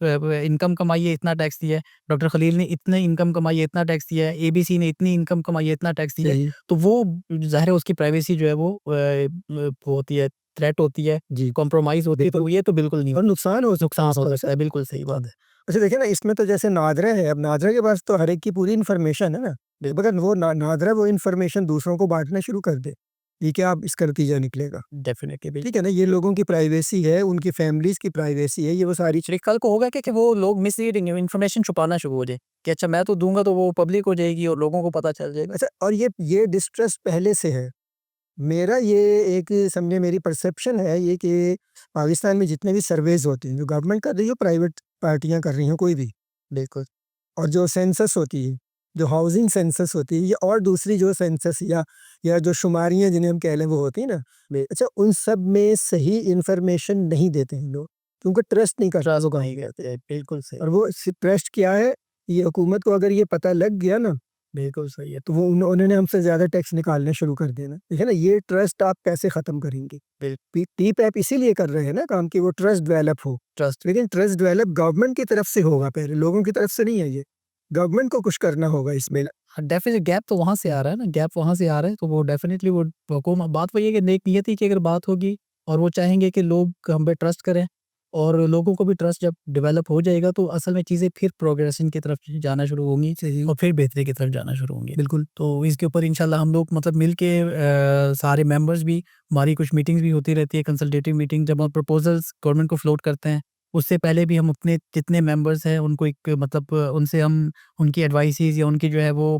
इनकम कमाई है, इतना टैक्स दिया है, डॉक्टर खलील ने इतनी इनकम कमाई है, इतना टैक्स दिया है, एबीसी ने इतनी इनकम कमाई है, इतना टैक्स दिया है, सही, तो वो ज़ाहिर है उसकी प्राइवेसी जो है वो वो होती है, थ्रेट होती है, जी, कॉम्प्रोमाइज़ होती है, तो ये तो बिल्कुल नहीं, और नुकसान हो सकता है नुकसान हो उसका सकता वैसे। है, बिल्कुल सही बात है। अच्छा देखिए ना, इसमें तो जैसे नादरा है, अब नादरा के पास तो हर एक की पूरी इन्फॉर्मेशन है ना, मगर वो नादरा वो इन्फॉर्मेशन दूसरों को बाँटना शुरू कर दे, ये क्या अब इसका नतीजा निकलेगा। डेफ़िनिटली, बिल्कुल। ठीक है ना, ये लोगों की प्राइवेसी है, उनकी फैमिलीज़ की प्राइवेसी है, ये वो सारी फिर कल को होगा क्या कि वो लोग मिसलीडिंग इन्फॉर्मेशन छुपाना शुरू हो जाए, कि अच्छा मैं तो दूँगा तो वो पब्लिक हो जाएगी और लोगों को पता चल जाएगा। अच्छा, और ये डिस्ट्रस्ट पहले से है। मेरा ये एक समझे मेरी परसेप्शन है ये कि पाकिस्तान में जितने भी सर्वेज़ होते हैं, जो गवर्नमेंट कर रही है, प्राइवेट पार्टियाँ कर रही हैं, कोई भी, बिल्कुल, और जो सेंसस होती है, जो हाउसिंग सेंसस होती है, ये और दूसरी जो सेंसस या जो शुमारियाँ जिन्हें हम कह लें वो होती है ना, अच्छा उन सब में सही इन्फॉर्मेशन नहीं देते हैं लोग, क्योंकि ट्रस्ट नहीं करते ट्रस्ट लोग नहीं काम पे। करते, बिल्कुल सही, और वो ट्रस्ट क्या है, ये हुकूमत को अगर ये पता लग गया ना, बिल्कुल सही है। तो वो उन्होंने हमसे ज़्यादा टैक्स निकालने शुरू कर देना। देखिए ना, ये ट्रस्ट आप कैसे ख़त्म करेंगे? बिल टीपैप इसीलिए कर रहे हैं ना काम, कि वो ट्रस्ट डेवलप हो। ट्रस्ट, लेकिन ट्रस्ट डेवलप गवर्नमेंट की तरफ से होगा पहले, लोगों की तरफ से नहीं है ये। गवर्नमेंट को कुछ करना होगा इसमें। हाँ, डेफ़िनेट गैप तो वहाँ से हुँ, आ रहा है ना, गैप वहाँ से आ रहा है, तो वो डेफ़िनेटली वो हुकूम बात वही है कि नेक नियति की अगर बात होगी और वो चाहेंगे कि लोग हम पे ट्रस्ट करें, और लोगों को भी ट्रस्ट जब डेवलप हो जाएगा तो असल में चीज़ें फिर प्रोग्रेशन की तरफ जाना शुरू होंगी और फिर बेहतरी की तरफ जाना शुरू होंगी। बिल्कुल। तो इसके ऊपर इंशाल्लाह हम लोग मतलब मिल के सारे मेंबर्स भी, हमारी कुछ मीटिंग्स भी होती रहती है, कंसल्टेटिव मीटिंग जब हम प्रपोज़ल्स गवर्नमेंट को फ्लोट करते हैं, उससे पहले भी हम अपने जितने मेंबर्स हैं उनको एक मतलब उनसे हम उनकी एडवाइसेज़ या उनकी जो है वो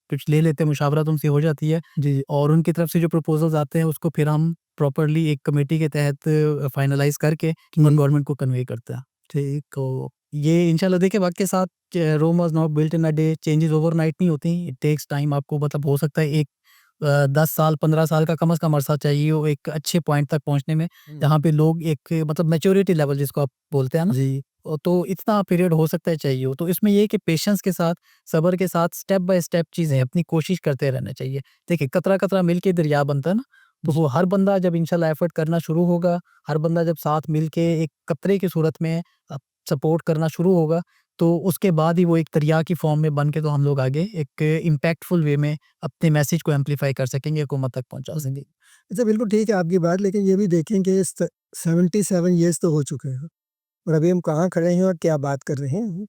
कुछ ले लेते हैं, मुशावरत उनसे हो जाती है जी, और उनकी तरफ से जो प्रपोज़ल्स आते हैं उसको फिर हम प्रॉपर्ली एक कमेटी के तहत फाइनलाइज़ करके और गवर्नमेंट को कन्वे करते हैं। ठीक। तो ये इंशाल्लाह देखिए वक़्त के साथ Rome was not built in a day, changes overnight नहीं होती, इट टेक्स टाइम। आपको मतलब हो सकता है एक 10 साल 15 साल का कम से कम अरसा चाहिए हो एक अच्छे पॉइंट तक पहुँचने में, जहाँ पे लोग एक मतलब मैच्योरिटी लेवल जिसको आप बोलते हैं ना, जी, तो इतना पीरियड हो सकता है चाहिए हो। तो इसमें ये है कि पेशेंस के साथ, सब्र के साथ स्टेप बाय स्टेप चीज़ें अपनी कोशिश करते रहना चाहिए। देखिए कतरा-कतरा मिल के दरिया बनता है ना, तो जी, वो हर बंदा जब इंशाल्लाह एफर्ट करना शुरू होगा, हर बंदा जब साथ मिल के एक कतरे की सूरत में सपोर्ट करना शुरू होगा, तो उसके बाद ही वो एक दरिया की फॉर्म में बन के तो हम लोग आगे एक इम्पैक्टफुल वे में अपने मैसेज को एम्प्लीफाई कर सकेंगे, हुकूमत तक पहुँचा जी। सकेंगे। अच्छा बिल्कुल ठीक है आपकी बात, लेकिन ये भी देखें कि 77 ईयर्स तो हो चुके हैं और अभी हम कहाँ खड़े हैं और क्या बात कर रहे हैं,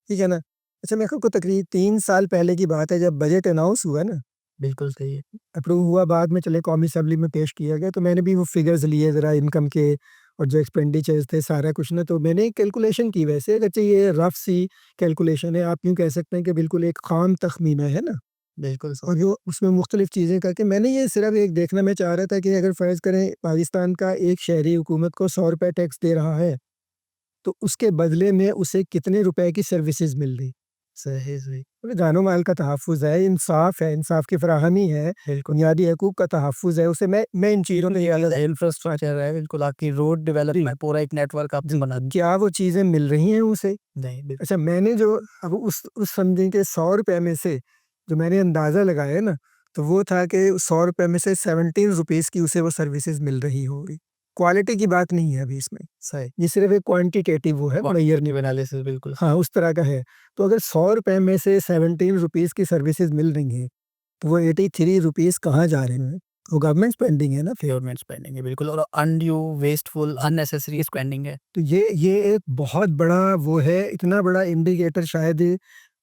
ठीक है ना? अच्छा मेरे को तकरीबन 3 साल पहले की बात है जब बजट अनाउंस हुआ ना, बिल्कुल सही है। अप्रूव हुआ बाद में चले कौमी असेंबली में पेश किया गया, तो मैंने भी वो फिगर्स लिए ज़रा इनकम के और जो एक्सपेंडिचर्स थे सारा कुछ ना, तो मैंने एक कैलकुलेशन की वैसे, अगरचे ये रफ़ सी कैलकुलेशन है, आप यूँ कह सकते हैं कि बिल्कुल एक ख़ाम तख़मीना है ना? बिल्कुल सही। और जो उसमें मुख्तलिफ़ चीज़ें करके मैंने ये सिर्फ़ एक देखना मैं चाह रहा था कि अगर फ़र्ज़ करें पाकिस्तान का एक शहरी हुकूमत को ₹100 टैक्स दे रहा है, तो उसके बदले में उसे कितने रुपए की सर्विसेज़ मिल रही। सही, सही। मतलब जानो-माल का तहफ़्फ़ुज़ है, इंसाफ़ की फ़राहमी है, बिल्कुल। बुनियादी हकूक़ का तहफ़्फ़ुज़ है, उसे मैं इन चीज़ों में इंफ्रास्ट्रक्चर है, बिल्कुल आपकी रोड डेवलपमेंट पूरा एक नेटवर्क आपने बना दिया। क्या वो चीज़ें मिल रही हैं उसे? नहीं, बिल्कुल। अच्छा मैंने जो अब उस समझें कि ₹100 में से जो मैंने अंदाज़ा लगाया ना, तो वो था कि ₹100 में से 17 रुपीज़ की उसे वो सर्विसेज़ मिल रही होंगी। क्वालिटी की बात नहीं है अभी इसमें, सही। ये सिर्फ़ एक क्वांटिटेटिव वो है, मुअय्यर नहीं। क्वांटिटेटिव एनालिसिस बिल्कुल हाँ, सही। उस तरह का है। तो अगर ₹100 में से 17 रुपीज़ की सर्विसेज़ मिल रही हैं, तो वो 83 रुपीज़ कहाँ जा रहे हैं? वो गवर्नमेंट स्पेंडिंग है ना फिर। गवर्नमेंट स्पेंडिंग है बिल्कुल और अनड्यू, वेस्टफुल, अननेसेसरी स्पेंडिंग है। तो ये एक बहुत बड़ा वो है, इतना बड़ा इंडिकेटर शायद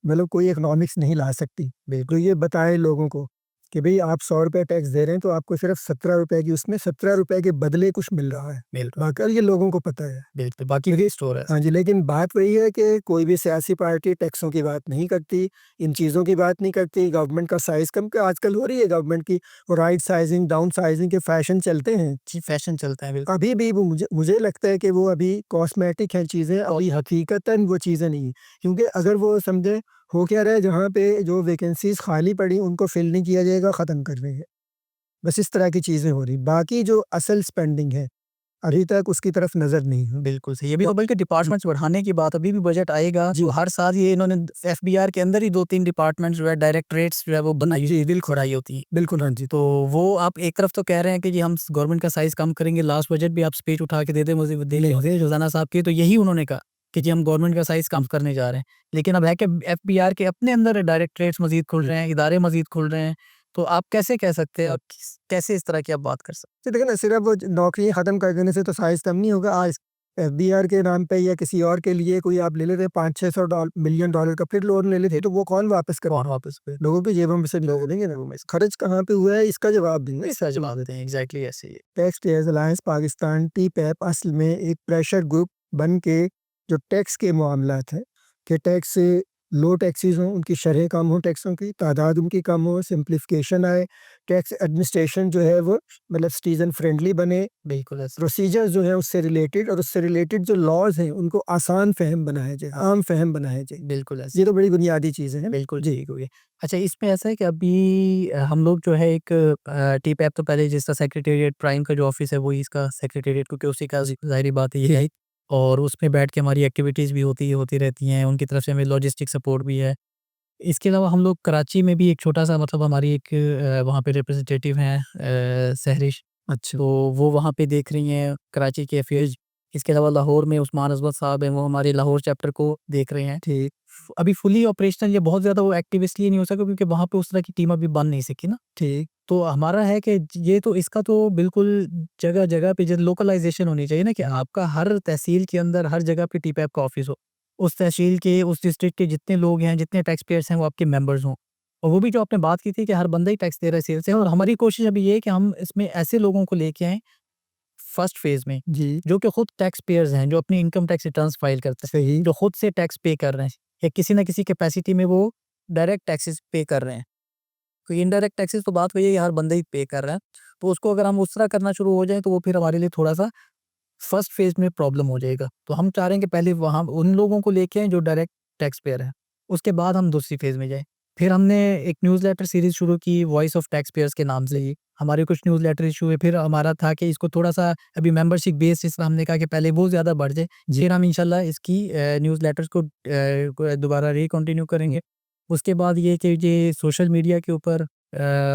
मतलब कोई इकोनॉमिक्स नहीं ला सकती, जो बिल्कुल, ये बताए लोगों को कि भई आप ₹100 टैक्स दे रहे हैं, तो आपको सिर्फ़ ₹17 की उसमें ₹17 के बदले कुछ मिल रहा है। मिल रहा है। बाकी और ये लोगों को पता है। बिल्कुल, बाकी देखिए स्टोर है। हाँ जी, लेकिन बात वही है कि कोई भी सियासी पार्टी टैक्सों की बात नहीं करती, इन चीज़ों की बात नहीं करती, गवर्नमेंट का साइज़ कम कि आजकल हो रही है गवर्नमेंट की, वो राइट साइज़िंग, डाउन साइज़िंग के फैशन चलते हैं। जी, फैशन चलता है बिल्कुल। अभी भी वो मुझे लगता है कि वो अभी कॉस्मेटिक हैं चीज़ें, अभी हकीकतन वो चीज़ें नहीं हैं। क्योंकि अगर वो समझे हो क्या रहा है जहाँ पे जो वैकेंसीज़ खाली पड़ी उनको फ़िल नहीं किया जाएगा, ख़त्म कर देंगे। बस इस तरह की चीज़ें हो रही। बाकी जो असल स्पेंडिंग है, अभी तक उसकी तरफ नज़र नहीं है। बिल्कुल सही। अभी वो तो बल्कि जी, डिपार्टमेंट्स बढ़ाने की बात, अभी भी बजट आएगा जी, तो हर साल ये इन्होंने एफबीआर के अंदर ही 2-3 डिपार्टमेंट्स जो है डायरेक्टरेट्स जो है वो जी, बिल्कुल, बढ़ाई होती हैं। बिल्कुल, हाँ जी। तो वो आप एक तरफ तो कह रहे हैं कि जी हम गवर्नमेंट का साइज़ कम करेंगे, लास्ट बजट भी आप स्पीच उठा के दे दें मुझे देख नहीं, लें रोज़ाना साहब की, तो यही उन्होंने कहा कि जी हम गवर्नमेंट का साइज़ कम करने जा रहे हैं। लेकिन अब है कि एफबीआर के अपने अंदर डायरेक्टरेट्स मज़ीद खुल रहे हैं, इदारे मज़ीद खुल रहे हैं, तो आप कैसे कह सकते हैं और कैसे इस तरह की आप बात कर सकते तो देखिए ना सिर्फ वो नौकरियाँ ख़त्म कर देने से तो साइज़ कम नहीं होगा। आज एफबीआर के नाम पे या किसी और के लिए कोई आप ले लेते हैं 500-600 मिलियन डॉलर का फिर लोन ले लेते हैं, तो वो कौन वापस हैं? कर कौन वापस पे लोगों की जेबों में से लोग देंगे ना, खर्च कहाँ पे हुआ है इसका जवाब देंगे। इसका जवाब देते हैं, एग्ज़ैक्टली ऐसे ही है। टैक्स पेयर्स अलायंस पाकिस्तान टीपैप असल में एक प्रेशर ग्रुप बन के जो टैक्स के मामलात हैं कि टैक्स लो टैक्सेस हों, उनकी शरह कम हो, टैक्सों की तादाद उनकी कम हो, सिंप्लीफिकेशन आए, टैक्स एडमिनिस्ट्रेशन जो है वो मतलब सिटीज़न फ्रेंडली बने, बिल्कुल ऐसे। प्रोसीजर्स जो हैं उससे रिलेटेड और उससे रिलेटेड जो लॉज़ हैं उनको आसान फ़हम बनाया जाए, आम फ़हम बनाया जाए। बिल्कुल ऐसे। ये तो बड़ी बुनियादी चीज़ें हैं। बिल्कुल जी, ठीक हो गया। अच्छा इसमें ऐसा है कि अभी हम लोग जो है एक टीपैप तो पहले जिसका सेक्रेटेरिएट प्राइम का जो ऑफ़िस है वही इसका सेक्रेटेरिएट क्योंकि उसी का ज़ाहिर-सी बात है ये है और उसमें बैठ के हमारी एक्टिविटीज़ भी होती रहती हैं, उनकी तरफ से हमें लॉजिस्टिक सपोर्ट भी है। इसके अलावा हम लोग कराची में भी एक छोटा-सा मतलब हमारी एक वहाँ पे रिप्रेजेंटेटिव हैं सहरिश, अच्छा, तो वो वहाँ पे देख रही हैं कराची के अफ़ेयर्स। इसके अलावा लाहौर में उस्मान अज़मत साहब हैं, वो हमारे लाहौर चैप्टर को देख रहे हैं। ठीक, अभी फुली ऑपरेशनल या बहुत ज़्यादा वो एक्टिव इसलिए नहीं हो सका क्योंकि वहाँ पे उस तरह की टीम अभी बन नहीं सकी ना। ठीक। तो हमारा है कि ये तो इसका तो बिल्कुल जगह-जगह पे जैसे लोकलाइज़ेशन होनी चाहिए ना कि आपका हर तहसील के अंदर हर जगह पे टीपैप का ऑफ़िस हो। उस तहसील के, उस डिस्ट्रिक्ट के जितने लोग हैं, जितने टैक्स पेयर्स हैं वो आपके मेंबर्स हों। और वो भी जो आपने बात की थी कि हर बंदा ही टैक्स दे रहा है सेल से और हमारी कोशिश अभी ये है कि हम इसमें ऐसे लोगों को लेके आएँ फर्स्ट फ़ेज़ में, जी। जो कि खुद टैक्स पेयर्स हैं, जो अपनी इनकम टैक्स रिटर्न्स फ़ाइल करते हैं, सही। जो खुद से टैक्स पे कर रहे हैं या किसी न किसी कैपेसिटी में वो डायरेक्ट टैक्सेस पे कर रहे हैं। तो इनडायरेक्ट टैक्सेस तो बात वही है कि हर बंदा ही पे कर रहा है। तो उसको अगर हम उस तरह करना शुरू हो जाएँ तो वो फिर हमारे लिए थोड़ा-सा फर्स्ट फ़ेज़ में प्रॉब्लम हो जाएगा। तो हम चाह रहे हैं कि पहले वहाँ उन लोगों को लेके आएँ जो डायरेक्ट टैक्स पेयर हैं। उसके बाद हम दूसरी फ़ेज़ में जाएँ। फिर हमने एक न्यूज़लेटर सीरीज़ शुरू की वॉइस ऑफ टैक्स पेयर्स के नाम से ही। हमारे कुछ न्यूज़लेटर इश्यू हुए, फिर हमारा था कि इसको थोड़ा-सा अभी मेंबरशिप बेस जिस तरह हमने कहा कि पहले वो ज़्यादा बढ़ जाए। फिर हम इंशाल्लाह इसकी न्यूज़लेटर्स को दोबारा रिकंटिन्यू करेंगे। उसके बाद ये कि ये सोशल मीडिया के ऊपर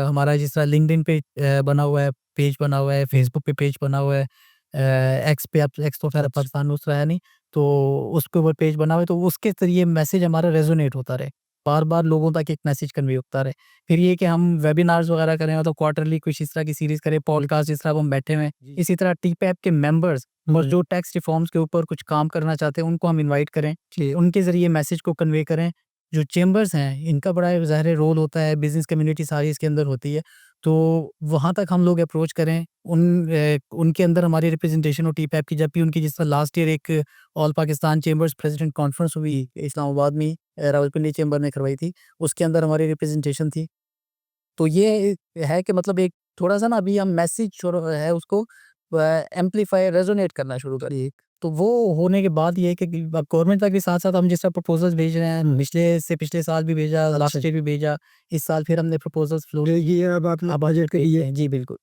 हमारा जिस तरह लिंक्डइन पे बना हुआ है, पेज बना हुआ है, फेसबुक पे पेज बना हुआ है। एक्स पे अब एक्स तो ख़ैर पाकिस्तान में उस रहा है नहीं, तो उसके ऊपर पेज बना हुआ है, तो उसके ज़रिए मैसेज हमारा रेज़ोनेट होता रहे। बार-बार लोगों तक एक मैसेज कन्वे होता रहे। फिर ये कि हम वेबिनार्स वगैरह करें मतलब क्वार्टरली कुछ इस तरह की सीरीज़ करें, पॉडकास्ट जिस तरह अब हम बैठे हुए हैं। इसी तरह टीपैप के मेंबर्स और जो टैक्स रिफ़ॉर्म्स के ऊपर कुछ काम करना चाहते हैं, उनको हम इनवाइट करें। उनके ज़रिए मैसेज को कन्वे करें। जो चेंबर्स हैं, इनका बड़ा ज़ाहिर है रोल होता है, बिज़नेस कम्युनिटी सारी इसके अंदर होती है। तो वहाँ तक हम लोग अप्रोच करें, उनके अंदर हमारी रिप्रेज़ेंटेशन हो टीपैप की, जबकि उनकी जिस तरह लास्ट ईयर एक all Pakistan chambers president conference हुई इस्लामाबाद में ही, रावलपिंडी चेंबर ने करवाई थी, उसके अंदर हमारी रिप्रेज़ेंटेशन थी। तो ये है कि मतलब एक थोड़ा-सा ना अभी हम मैसेज जो है उसको एम्प्लीफाई रेज़ोनेट करना शुरू करें। तो वो होने के बाद ये है कि गवर्नमेंट तक भी साथ-साथ हम जिस तरह प्रपोज़ल्स भेज रहे हैं, पिछले से पिछले साल भी भेजा, लास्ट ईयर भी भेजा, इस साल फिर हमने प्रपोज़ल्स फ्लोट ये अब आपने अब बजट के देखते लिए हैं। जी, बिल्कुल।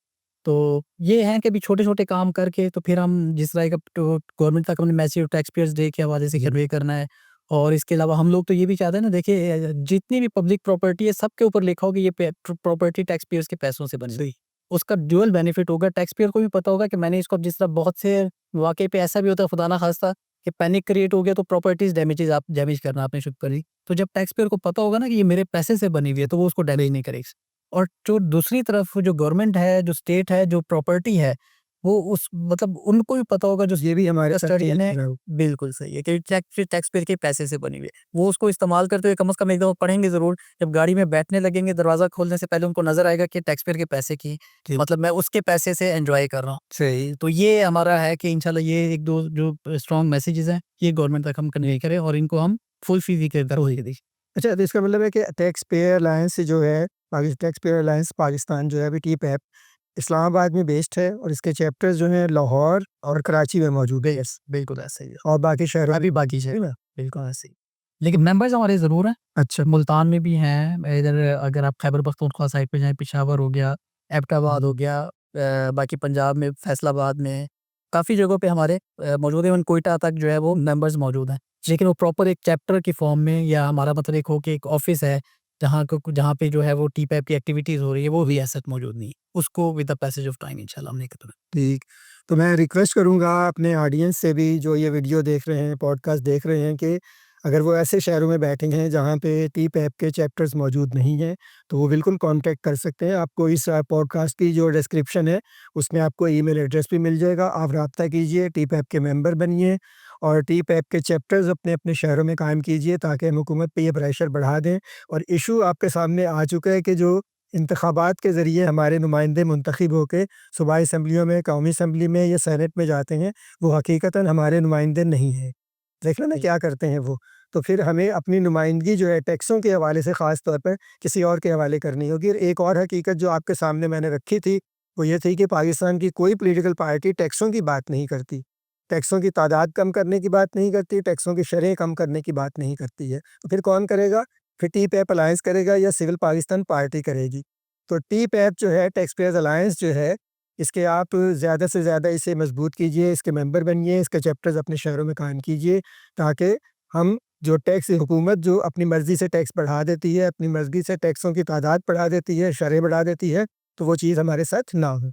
तो ये है कि अभी छोटे-छोटे काम करके तो फिर हम जिस तरह का तो गवर्नमेंट तक हमने मैसेज टैक्स पेयर्स डे के हवाले से कन्वे करना है और इसके अलावा हम लोग तो ये भी चाहते हैं ना देखिए जितनी भी पब्लिक प्रॉपर्टी है सबके ऊपर लिखा हो कि ये प्रॉपर्टी टैक्स पेयर्स के पैसों से बनी हुई। उसका ड्यूअल बेनिफिट होगा, टैक्स पेयर को भी पता होगा कि मैंने इसको अब जिस तरह बहुत से वाक़ये पे ऐसा भी होता है खुदा ना खास्ता कि पैनिक क्रिएट हो गया तो प्रॉपर्टीज़ डैमेजेज़ आप डैमेज करना आपने शुरू कर दी। तो जब टैक्स पेयर को पता होगा ना कि ये मेरे पैसे से बनी हुई है तो वो उसको डैमेज नहीं करेगी। और जो दूसरी तरफ जो गवर्नमेंट है, जो स्टेट है, जो प्रॉपर्टी है, वो उस मतलब उनको भी पता होगा जो ये भी हमारे साथ कस्टडियन चेंज है करा हो। बिल्कुल सही है कि टैक्स पेयर के पैसे से बनी हुई है। वो उसको इस्तेमाल करते हुए कम से कम एक दफ़ा पढ़ेंगे ज़रूर। जब गाड़ी में बैठने लगेंगे, दरवाज़ा खोलने से पहले उनको नज़र आएगा कि टैक्स पेयर के पैसे की मतलब मैं उसके पैसे से एन्जॉय कर रहा हूँ। सही। तो ये हमारा है कि इंशाल्लाह ये 1-2 जो स्ट्रॉन्ग मैसेजेज़ हैं, ये गवर्नमेंट तक हम कन्वे करें और इनको हम फुलफ़िल भी करें। अच्छा, तो इसका मतलब है कि टैक्स पेयर अलायंस जो है, टैक्स पेयर अलायंस पाकिस्तान जो है अभी टीपैप इस्लामाबाद में बेस्ड है और इसके चैप्टर्स जो हैं लाहौर और कराची में मौजूद है यस, बिल्कुल ऐसे ही है। और बाकी शहरों अभी में बाकी है शहर ना? बिल्कुल ऐसे ही। लेकिन मेंबर्स हमारे ज़रूर हैं, अच्छा। मुल्तान में भी हैं, इधर अगर आप खैबर पख्तूनख्वा साइड पे जाएँ, पेशावर हो गया, एबटाबाद हो गया बाकी पंजाब में फैसलाबाद में, काफ़ी जगहों पे हमारे मौजूद हैं, इवन कोयटा तक जो है वो मेंबर्स मौजूद हैं। लेकिन वो प्रॉपर एक चैप्टर की फॉर्म में या हमारा मतलब एक हो कि एक ऑफ़िस है, जहाँ पे जो है वो टीपैप की एक्टिविटीज़ हो रही है, वो भी एज़ सच मौजूद नहीं है। उसको with the passage of time इंशाल्लाह हम लेकर ठीक। तो मैं रिक्वेस्ट करूँगा अपने ऑडियंस से भी जो ये वीडियो देख रहे हैं, पॉडकास्ट देख रहे हैं कि अगर वो ऐसे शहरों में बैठे हैं जहाँ पे टीपैप के चैप्टर्स मौजूद नहीं हैं, तो वो बिल्कुल कॉन्टैक्ट कर सकते हैं। आपको इस पॉडकास्ट की जो डिस्क्रिप्शन है, उसमें आपको ईमेल एड्रेस भी मिल जाएगा। आप राब्ता कीजिए, टीपैप के मेंबर बनिए और टीपैप के चैप्टर्स अपने-अपने शहरों में कायम कीजिए ताकि हम हुकूमत पे ये प्रेशर बढ़ा दें और इश्यू आपके सामने आ चुका है कि जो इंतखाबात के ज़रिए हमारे नुमाइंदे मुंतखब होके सूबाई असम्बलियों में, कौमी असम्बली में या सेनेट में जाते हैं, वो हकीकतन हमारे नुमाइंदे नहीं हैं। देख लो ना जी। क्या करते हैं वो। तो फिर हमें अपनी नुमाइंदगी जो है टैक्सों के हवाले से ख़ास तौर पर किसी और के हवाले करनी होगी। और एक और हकीकत जो आपके सामने मैंने रखी थी, वो ये थी कि पाकिस्तान की कोई पॉलिटिकल पार्टी टैक्सों की बात नहीं करती। टैक्सों की तादाद कम करने की बात नहीं करती, टैक्सों की शरह कम करने की बात नहीं करती है। तो फिर कौन करेगा? फिर टी-पैप अलायंस करेगा या सिविल पाकिस्तान पार्टी करेगी। तो टी-पैप जो है टैक्स पेयर्स अलायंस जो है, इसके आप ज़्यादा से ज़्यादा इसे मज़बूत कीजिए, इसके मेंबर बनिए, इसके चैप्टर्स अपने शहरों में कायम कीजिए ताकि हम जो टैक्स हुकूमत जो अपनी मर्ज़ी से टैक्स बढ़ा देती है, अपनी मर्ज़ी से टैक्सों की तादाद बढ़ा देती है, शरह बढ़ा देती है, तो वो चीज़ हमारे साथ ना हो।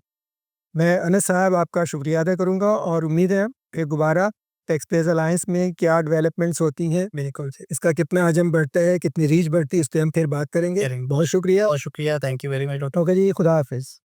मैं अनस साहब आपका शुक्रिया अदा करूँगा और उम्मीद है फिर दोबारा टैक्स पेयर्स अलायंस में क्या डेवलपमेंट्स होती हैं, बिल्कुल से इसका कितना हजम बढ़ता है, कितनी रीच बढ़ती है, इस पे हम फिर बात करेंगे। बहुत शुक्रिया। बहुत शुक्रिया, thank you very much doctor. Okay जी, खुदा हाफिज़।